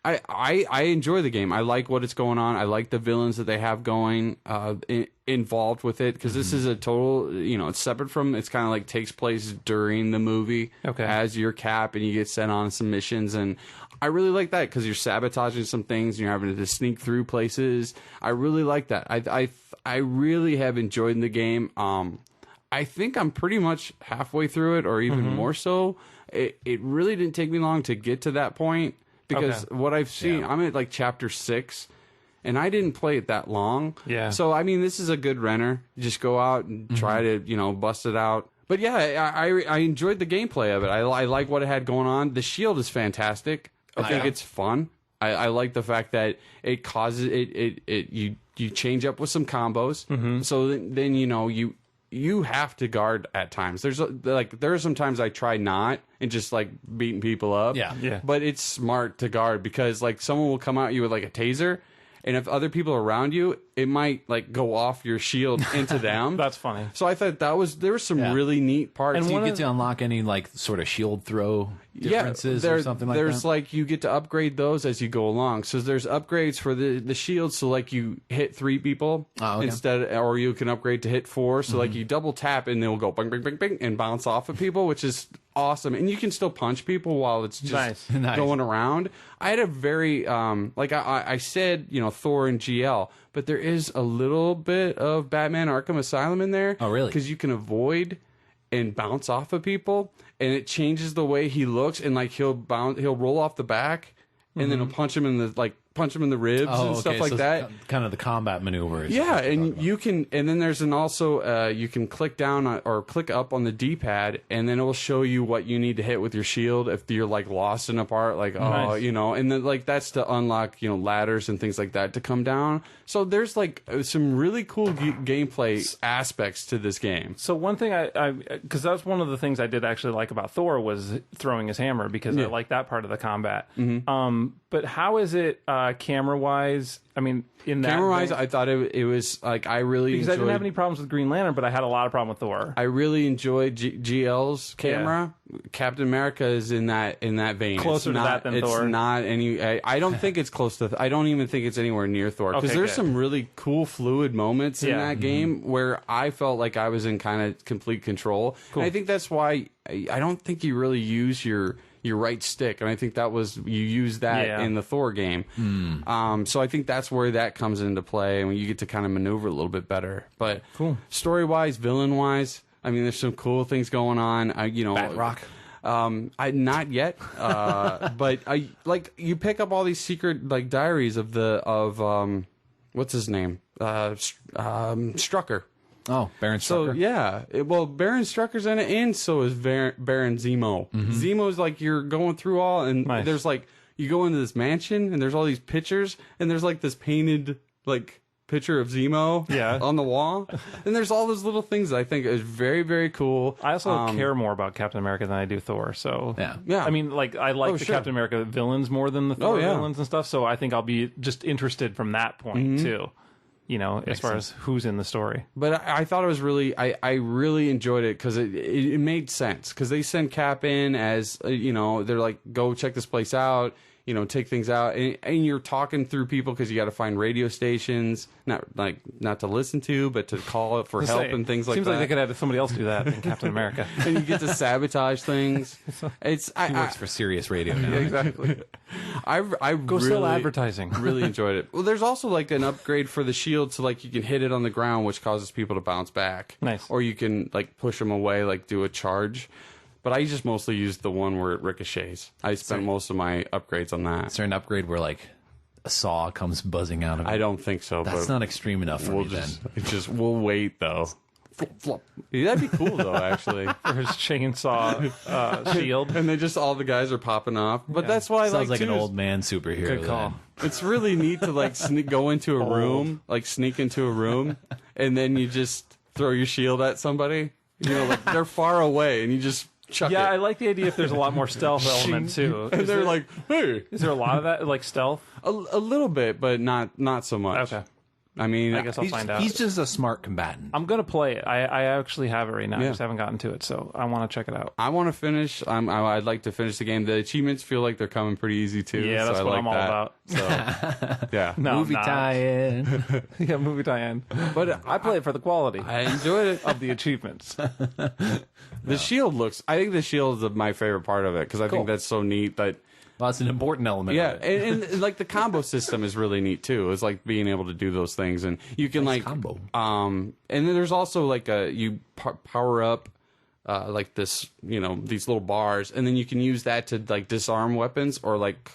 I enjoy the game. I like what it's going on. I like the villains that they have going involved with it, because this is a total, it's separate from, it's kind of like takes place during the movie as your Cap, and you get sent on some missions, and I really like that because you're sabotaging some things and you're having to sneak through places. I really like that. I really have enjoyed the game. I think I'm pretty much halfway through it, or even more so. It really didn't take me long to get to that point. Because what I've seen, I'm at like chapter 6, and I didn't play it that long. Yeah. So, I mean, this is a good renter. Just go out and try to, bust it out. But yeah, I enjoyed the gameplay of it. I like what it had going on. The shield is fantastic. I think it's fun. I like the fact that it causes you change up with some combos. So then you have to guard at times. There are some times I try not and just like beating people up. Yeah. But it's smart to guard, because like someone will come at you with like a taser, and if other people are around you, it might like go off your shield into them. That's funny. So I thought there were some really neat parts. And do you get to unlock any like sort of shield throw differences or something like that? There's like, you get to upgrade those as you go along. So there's upgrades for the shields. So like you hit 3 people instead, or you can upgrade to hit 4. So like you double tap and they'll go bang, bang, bang, bang, and bounce off of people, which is awesome. And you can still punch people while it's just going around. I had a very, like I said, Thor and GL, but there is a little bit of Batman Arkham Asylum in there. Oh, really? Because you can avoid and bounce off of people, and it changes the way he looks, and like he'll roll off the back, and then he'll punch him in the ribs and stuff like that. Kind of the combat maneuvers. Yeah, and you can, and then there's you can click down or click up on the D-pad, and then it will show you what you need to hit with your shield if you're like lost in a part, like and then like that's to unlock ladders and things like that to come down. So there's like some really cool gameplay aspects to this game. So one thing because that's one of the things I did actually like about Thor was throwing his hammer, because I like that part of the combat. But how is it camera wise? I mean, in that camera wise, I thought it was like I didn't have any problems with Green Lantern, but I had a lot of problem with Thor. I really enjoyed GL's camera. Yeah. Captain America is in that vein. Closer to that than Thor. It's not any. I don't think it's close to. I don't even think it's anywhere near Thor, because there's some really cool fluid moments in that game where I felt like I was in kind of complete control. Cool. And I think that's why I don't think you really use your right stick, and I think you use that in the Thor game. So I think that's where that comes into play, and you get to kind of maneuver a little bit better. But story wise, villain wise, I mean, there's some cool things going on. Batrock. Not yet, but I like you pick up all these secret like diaries of what's his name, Strucker. Oh, Baron Strucker. So, yeah. Baron Strucker's in it, and so is Baron Zemo. Zemo's like, you're going through all, and there's like, you go into this mansion, and there's all these pictures, and there's like this painted, like, picture of Zemo on the wall. And there's all those little things that I think is very, very cool. I also care more about Captain America than I do Thor, so... Yeah. I mean, like, I like the Captain America villains more than the Thor villains and stuff, so I think I'll be just interested from that point, too. As far as who's in the story. But I thought it was really, I really enjoyed it because it made sense. Because they send Cap in as, they're like, go check this place out, take things out. And you're talking through people because you got to find radio stations, not to listen to, but to call for help and things like that. Seems like they could have somebody else do that in Captain America. And you get to sabotage things. He works for Sirius Radio now. Exactly. I go really, sell advertising. Really enjoyed it. Well, there's also like an upgrade for the shield, so like you can hit it on the ground, which causes people to bounce back. Nice. Or you can like push them away, like do a charge. But I just mostly used the one where it ricochets. I spent most of my upgrades on that. Is there an upgrade where like a saw comes buzzing out of it? I don't think so. That's not extreme enough for me then. We'll wait though. That'd be cool though, actually. For his chainsaw shield, and they all the guys are popping off. But that's why sounds like an old man superhero. Good call. It's really neat to like go into a room, like sneak into a room, and then you just throw your shield at somebody. Like they're far away, and you just chuck it. I like the idea if there's a lot more stealth element too. And they're like, hey. Is there a lot of that, like stealth? A little bit, but not so much. Okay. I mean, I guess I'll find out. He's just a smart combatant. I'm gonna play it. I actually have it right now. I just haven't gotten to it, so I want to check it out. I want to finish. I'd like to finish the game. The achievements feel like they're coming pretty easy too. Yeah, that's so what I I'm like all about. So yeah, No, Movie I'm not. tie-in. Yeah, movie tie-in. But I play it for the quality I enjoyed it. of the achievements. The shield looks. I think the shield is my favorite part of it because I think that's so neat. That Well, that's an important element. yeah, of it. and like the combo system is really neat too. It's like being able to do those things, and you can Nice like combo. And then there's also like you power up. Like this, these little bars, and then you can use that to like disarm weapons, or like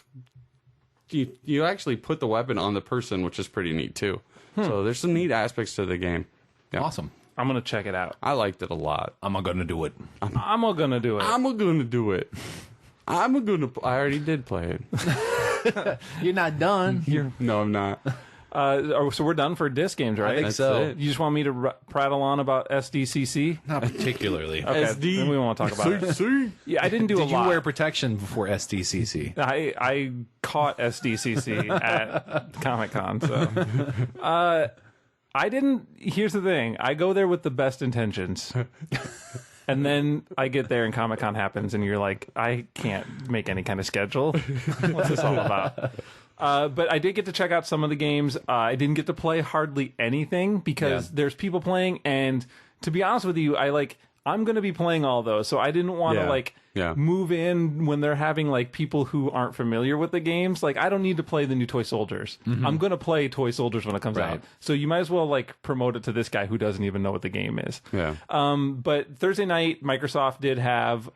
you actually put the weapon on the person, which is pretty neat too. So there's some neat aspects to the game. Yeah. Awesome. I'm gonna check it out. I liked it a lot. I'm not gonna do it. I'm all gonna do it. I'm gonna do it. I already did play it. You're not done. No, I'm not. So we're done for disc games, right? I think That's so. it. You just want me to prattle on about SDCC? Not particularly. Okay, SD. then we won't talk about it. See? Yeah, I didn't do a Did you lot. wear protection before SDCC? I caught SDCC at Comic-Con, so I didn't. Here's the thing: I go there with the best intentions, and then I get there and Comic-Con happens, and you're like, I can't make any kind of schedule. What's this all about? But I did get to check out some of the games. I didn't get to play hardly anything because there's people playing, and to be honest with you, I'm going to be playing all those, so I didn't want to move in when they're having like people who aren't familiar with the games. Like, I don't need to play the new Toy Soldiers. I'm going to play Toy Soldiers when it comes out. So you might as well like promote it to this guy who doesn't even know what the game is. Yeah. But Thursday night, Microsoft did have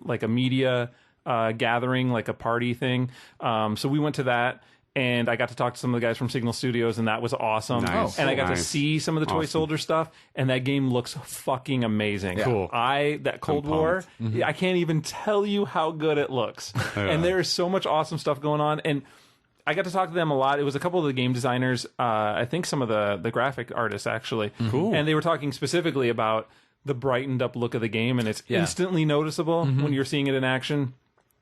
like a media gathering, like a party thing. So we went to that. And I got to talk to some of the guys from Signal Studios, and that was awesome. Nice. And I got to Nice. see some of the Toy Awesome. Soldier stuff, and that game looks fucking amazing. Cool. That Cold War, I can't even tell you how good it looks. And there is so much awesome stuff going on. And I got to talk to them a lot. It was a couple of the game designers, I think some of the graphic artists, actually. Cool. And they were talking specifically about the brightened up look of the game, and it's instantly noticeable when you're seeing it in action.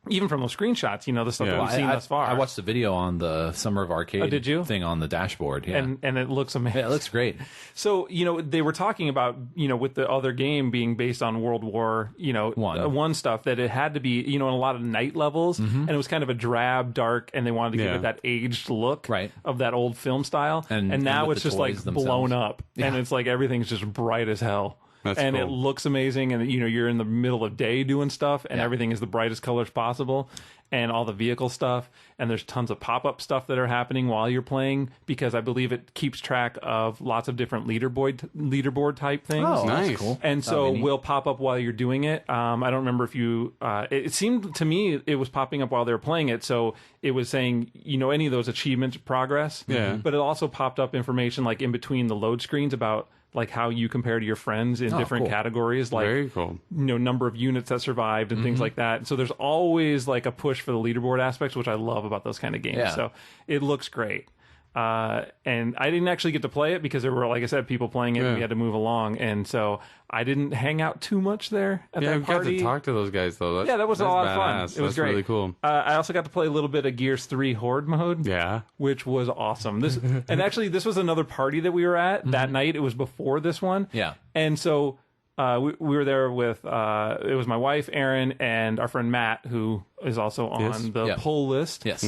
Even from those screenshots, the stuff that we've seen thus far. I watched the video on the Summer of Arcade did you? thing on the dashboard. Yeah. And it looks amazing. Yeah, it looks great. So, they were talking about, with the other game being based on World War, one stuff, that it had to be, in a lot of night levels, and it was kind of a drab, dark, and they wanted to give it that aged look of that old film style. And now with it's the just like toys themselves. blown up, and it's like everything's just bright as hell. That's and cool. it looks amazing, and you're in the middle of day doing stuff, and everything is the brightest colors possible, and all the vehicle stuff, and there's tons of pop-up stuff that are happening while you're playing, because I believe it keeps track of lots of different leaderboard type things. Oh, Nice. that's cool. And so will pop up while you're doing it. I don't remember if you. It seemed to me it was popping up while they were playing it, so it was saying any of those achievements progress. Yeah. But it also popped up information like in between the load screens about like how you compare to your friends in different cool. categories, like Very cool. number of units that survived and things like that. So there's always like a push for the leaderboard aspects, which I love about those kind of games. Yeah. So it looks great. And I didn't actually get to play it because there were, like I said, people playing it and we had to move along. And so I didn't hang out too much there at Yeah, that we got party. to talk to those guys though. That was a that's lot of fun. badass. It was That's great. really cool. I also got to play a little bit of Gears 3 Horde mode. Yeah. Which was awesome. And actually, this was another party that we were at that night. It was before this one. Yeah. And so we were there with, it was my wife, Erin, and our friend Matt, who is also on the poll list. Yes.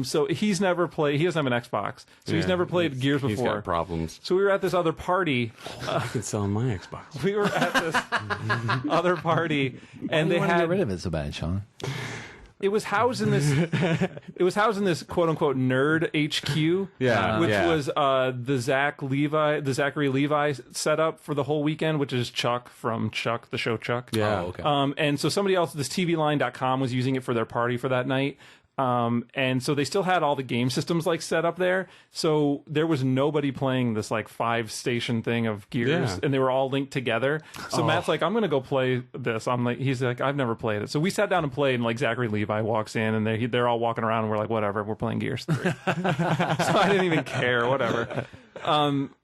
So he's never played, he doesn't have an Xbox. So he's never played Gears before. He's got problems. So we were at this other party. I could sell him my Xbox. We were at this other party, and Why they do you want to had get rid of it so bad, Sean? it was housed in this quote unquote nerd HQ, Yeah, which yeah. was the Zachary Levi setup for the whole weekend, which is Chuck from Chuck, the show Chuck. Yeah. Oh, okay. And so somebody else, this TVline.com was using it for their party for that night. And so they still had all the game systems like set up there. So there was nobody playing this like 5-station thing of Gears, Yeah. and they were all linked together. So Matt's like, I'm going to go play this. He's like, I've never played it. So we sat down and played, and like Zachary Levi walks in, and they're all walking around, and we're like, whatever, we're playing Gears 3. So I didn't even care, whatever.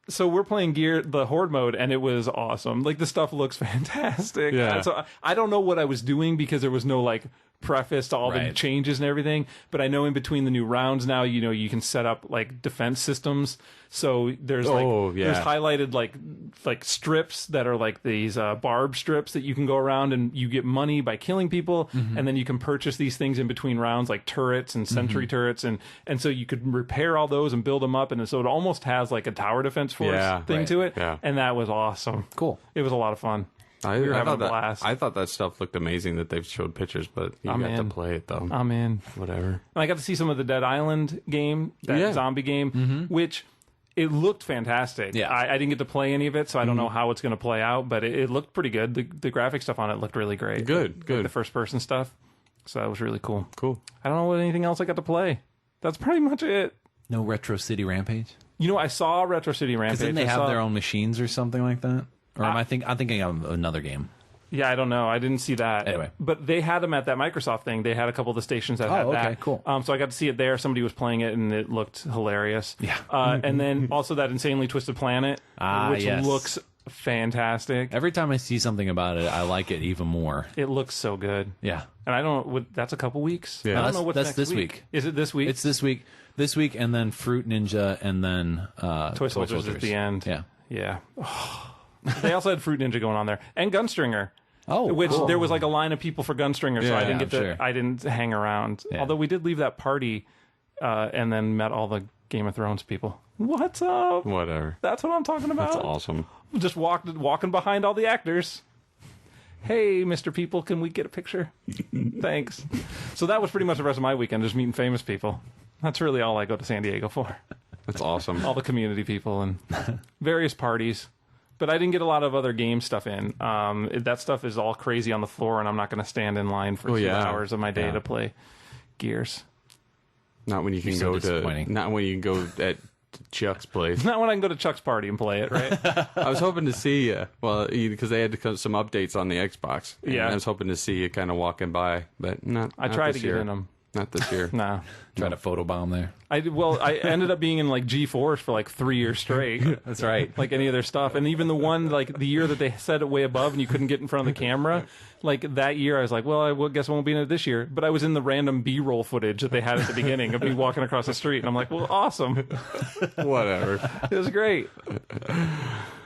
So we're playing the Horde mode, and it was awesome. Like, the stuff looks fantastic. Yeah. So I don't know what I was doing because there was no like preface to all the changes and everything. But I know in between the new rounds now, you know, you can set up like defense systems. So there's there's highlighted like strips that are like these barb strips that you can go around and you get money by killing people, and then you can purchase these things in between rounds like turrets and sentry turrets, and so you could repair all those and build them up, and so it almost has like a tower defense force thing to it, and that was awesome. Cool. It was a lot of fun. We were having a blast. I thought that stuff looked amazing that they've showed pictures, but you got to play it though. I'm in. Whatever. And I got to see some of the Dead Island game, that zombie game, which it looked fantastic. Yeah. I didn't get to play any of it, so I don't know how it's going to play out, but it looked pretty good. The graphic stuff on it looked really great. Good. Like the first person stuff. So that was really cool. Cool. I don't know what anything else I got to play. That's pretty much it. No Retro City Rampage? You know, I saw Retro City Rampage. Because didn't they have their own machines or something like that? Or I'm thinking of another game. Yeah, I don't know. I didn't see that. Anyway. But they had them at that Microsoft thing. They had a couple of the stations that had that. Okay, cool. So I got to see it there. Somebody was playing it, and it looked hilarious. Yeah. And then also that Insanely Twisted Planet, which looks fantastic. Every time I see something about it, I like it even more. It looks so good. Yeah. And I don't. That's a couple weeks. Yeah. I don't know what's that's next this week. Is it this week? It's this week. This week, and then Fruit Ninja, and then Toy Soldiers at the end. Yeah. Yeah. They also had Fruit Ninja going on there, and Gunstringer. Oh, which cool. there was like a line of people for Gunstringer, so I didn't get to. Sure. I didn't hang around. Yeah. Although we did leave that party, and then met all the Game of Thrones people. What's up? Whatever. That's what I'm talking about. That's awesome. Just walking behind all the actors. Hey, Mr. People, can we get a picture? Thanks. So that was pretty much the rest of my weekend, just meeting famous people. That's really all I go to San Diego for. That's awesome. All the community people and various parties. But I didn't get a lot of other game stuff in. That stuff is all crazy on the floor, and I'm not going to stand in line for 2 hours of my day to play Gears. Not when you can go to. Not when you can go at Chuck's place. Not when I can go to Chuck's party and play it, right? I was hoping to see you. Well, because they had to come some updates on the Xbox. Yeah. I was hoping to see you kind of walking by, but not. I tried to get in them. Not this year. No. Trying to photobomb there. I ended up being in like G4s for like 3 years straight. That's right. Like any of their stuff. And even the one, like the year that they set it way above and you couldn't get in front of the camera, like that year I was like, well, I guess I won't be in it this year. But I was in the random B-roll footage that they had at the beginning of me walking across the street. And I'm like, well, awesome. Whatever. It was great.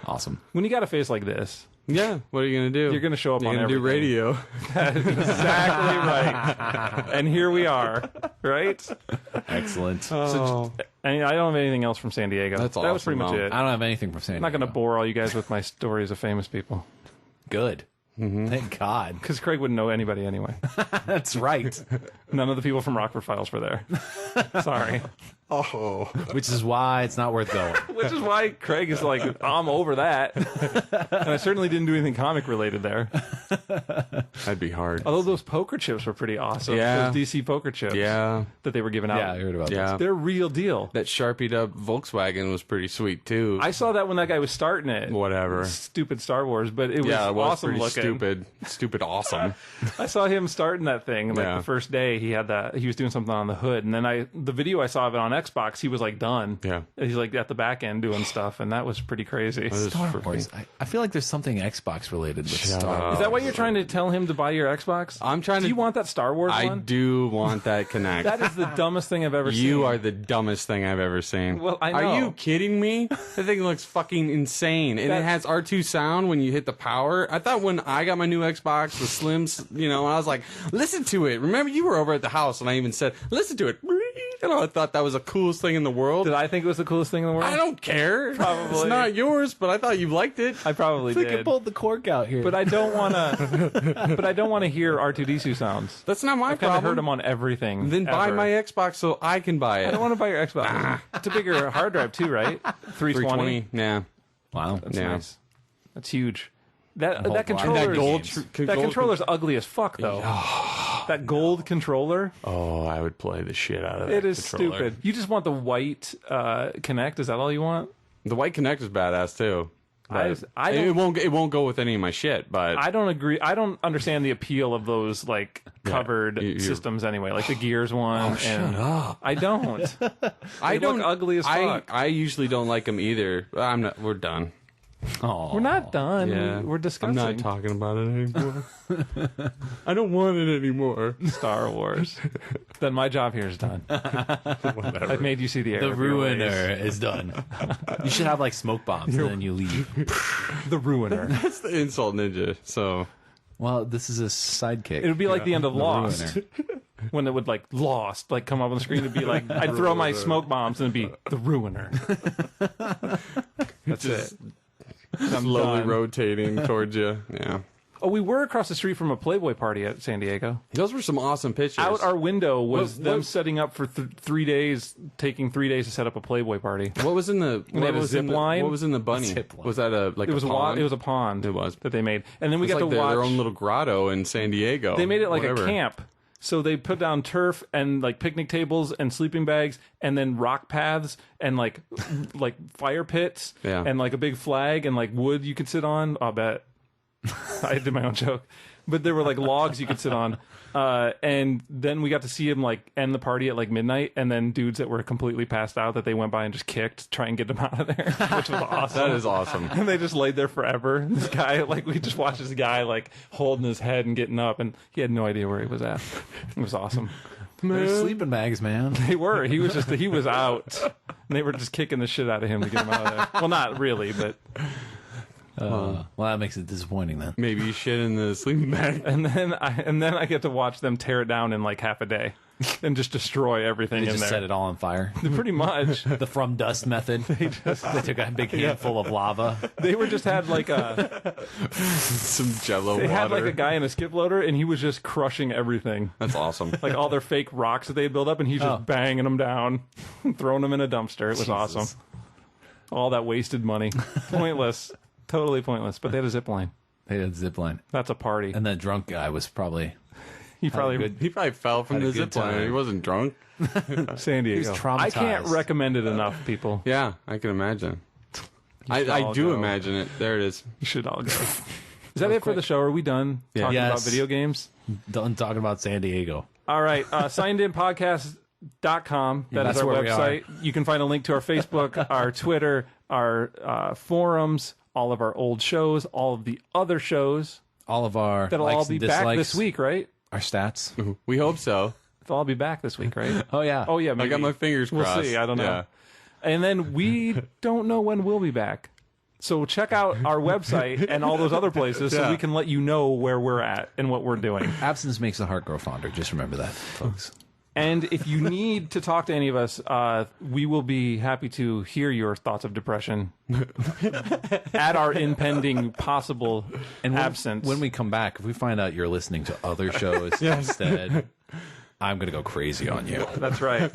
Awesome. When you got a face like this. Yeah, what are you going to do? You're going to show up on everything. You're going to do radio. That is exactly right. And here we are, right? Excellent. So, I don't have anything else from San Diego. That's that was pretty much it. I don't have anything from San Diego. I'm not going to bore all you guys with my stories of famous people. Good. Thank God. Because Craig wouldn't know anybody anyway. That's right. None of the people from Rockford Files were there. Sorry. Oh. Which is why it's not worth going. Which is why Craig is like, I'm over that. And I certainly didn't do anything comic related there. That'd be hard. Although those poker chips were pretty awesome. Yeah. Those DC poker chips. Yeah. That they were giving out. Yeah, I heard about Yeah. They're real deal. That Sharpied up Volkswagen was pretty sweet, too. I saw that when that guy was starting it. Whatever. Stupid Star Wars, but it was, Yeah, it was awesome pretty looking. stupid. Stupid awesome. I saw him starting that thing like the first day. He had that. He was doing something on the hood, and then the video I saw of it on Xbox, he was like done. Yeah. He's like at the back end doing stuff, and that was pretty crazy. Star Wars. I feel like there's something Xbox related with Star Wars. Is that why you're trying to tell him to buy your Xbox? I'm trying to. Do you want that Star Wars I one? do want that Kinect. That is the dumbest thing I've ever seen. You are the dumbest thing I've ever seen. Well, I know. Are you kidding me? That thing looks fucking insane. And it has R2 sound when you hit the power. I thought when I got my new Xbox, the Slims, and I was like, listen to it. Remember, you were over at the house, and I even said, listen to it. I thought that was the coolest thing in the world. Did I think it was the coolest thing in the world? I don't care. Probably. It's not yours, but I thought you liked it. I probably We did. can pull the cork out here. But I don't want to. But I don't want to hear R2D2 sounds. That's not my I've kind of problem. heard them on everything. Then buy ever. my Xbox so I can buy it. I don't want to buy your Xbox. It's a bigger hard drive too, right? 320. Yeah. wow. That's Yeah. nice. That's huge. That whole controller. that gold that controller's ugly as fuck though. That gold controller. Oh, I would play the shit out of that. It is controller. stupid. You just want the white Kinect. Is that all you want? The white Kinect is badass too. But I it don't. won't go with any of my shit. But I don't agree. I don't understand the appeal of those like covered systems anyway, like the Gears one. Shut up. I don't. I They don't look ugly as fuck. I usually don't like them either. We're done. Oh, We're not done. Yeah. We're discussing. I'm not talking about it anymore. I don't want it anymore. Star Wars. Then my job here is done. I've made you see the error. The ruiner is done. You should have like smoke bombs and then you leave. The ruiner. That's the insult ninja. So, Well, this is a sidekick. It would be like the end of The Lost. ruiner. When it would like Lost like come up on the screen, it'd be like I'd throw my smoke bombs and it'd be the ruiner. That's just it. I'm slowly done. rotating towards you. Yeah. Oh, we were across the street from a Playboy party at San Diego. Those were some awesome pictures. Out our window was What- them setting up for 3 days, taking 3 days to set up a Playboy party. What was in the they had a zip line? What was in the bunny? Zip line. Was that a It was a pond? it was a pond. It was. that they made, and then we It's got like to watch their own little grotto in San Diego. They made it like Whatever. a camp. So they put down turf and like picnic tables and sleeping bags and then rock paths and like fire pits Yeah. and like a big flag and like wood you could sit on. I'll bet. I did my own joke. But there were like logs you could sit on. And then we got to see him like end the party at like midnight, and then dudes that were completely passed out that they went by and just kicked to try and get them out of there, which was awesome. That is awesome. And they just laid there forever. This guy, like, we just watched this guy, like, holding his head and getting up, and he had no idea where he was at. It was awesome. They're sleeping bags, man. They were. He was out. And they were just kicking the shit out of him to get him out of there. Well, not really, but. Well, that makes it disappointing then. Maybe you shit in the sleeping bag. And then I get to watch them tear it down in like half a day and just destroy everything They in just there. set it all on fire. Pretty much. The from dust method. They took a big handful of lava. They were just had like a Some Jello they water. had like a guy in a skip loader, and he was just crushing everything. That's awesome. Like all their fake rocks that they had built up, and he's just banging them down, throwing them in a dumpster. It was awesome. All that wasted money, pointless, totally pointless. But they had a zip line. They had a zip line. That's a party. And that drunk guy was probably He probably good. He probably fell from Had a the good zip line. time. He wasn't drunk. San Diego. He was traumatized. I can't recommend it enough, people. Yeah, I can imagine. should I all do go. imagine it. There it is. You should all go. Is that it for the show? Are we done talking about Yes. video games? done talking about San Diego. All right. Signedinpodcast.com. That is that's our where we are. website. You can find a link to our Facebook, our Twitter, our forums, all of our old shows, all of the other shows. All of our That'll likes all be and back dislikes, this week, right? Our stats. We hope so. They'll all be back this week, right? Oh yeah. Oh, yeah. I Maybe. got my fingers We'll crossed. see. I don't know. Yeah. And then we don't know when we'll be back. So check out our website and all those other places so Yeah. we can let you know where we're at and what we're doing. Absence makes the heart grow fonder. Just remember that, folks. And if you need to talk to any of us, we will be happy to hear your thoughts of depression at our impending possible absence. When we come back, if we find out you're listening to other shows instead, I'm going to go crazy on you. That's right.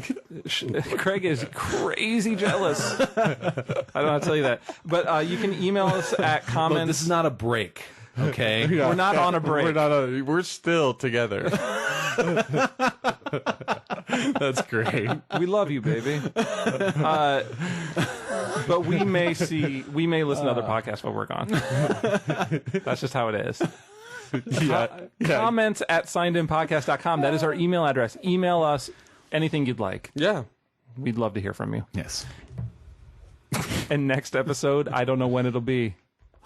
Craig is crazy jealous. I don't know how to tell you that. But you can email us at comments. Look, this is not a break, okay? Yeah. We're not on a break. We're still together. That's great. We love you, baby. But we may listen to other podcasts while we're gone. That's just how it is. Yeah. Comments at signedinpodcast.com. That is our email address. Email us anything you'd like. Yeah. We'd love to hear from you. Yes. And next episode, I don't know when it'll be.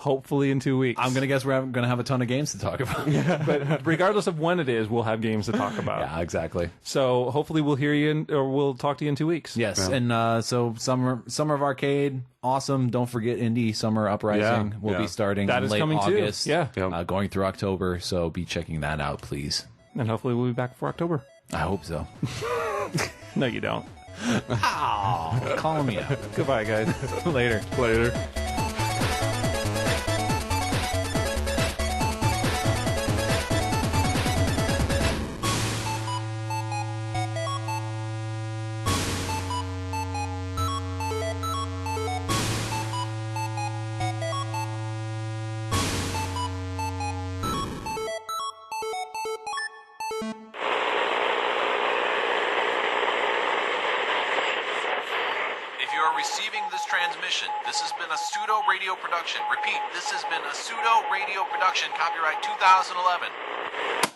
Hopefully in 2 weeks. I'm going to guess we're going to have a ton of games to talk about. But regardless of when it is, we'll have games to talk about. Yeah, exactly. So hopefully we'll hear you or we'll talk to you in 2 weeks. Yes, Yeah. and so Summer of Arcade, awesome. Don't forget Indie Summer Uprising Yeah, will yeah. be starting That in is late coming too. August. Yeah. Yep. Going through October, so be checking that out, please. And hopefully we'll be back for October. I hope so. No, you don't. Oh, call me out. Goodbye, guys. Later. Later. If you are receiving this transmission, this has been a pseudo radio production. Repeat, this has been a pseudo radio production, copyright 2011.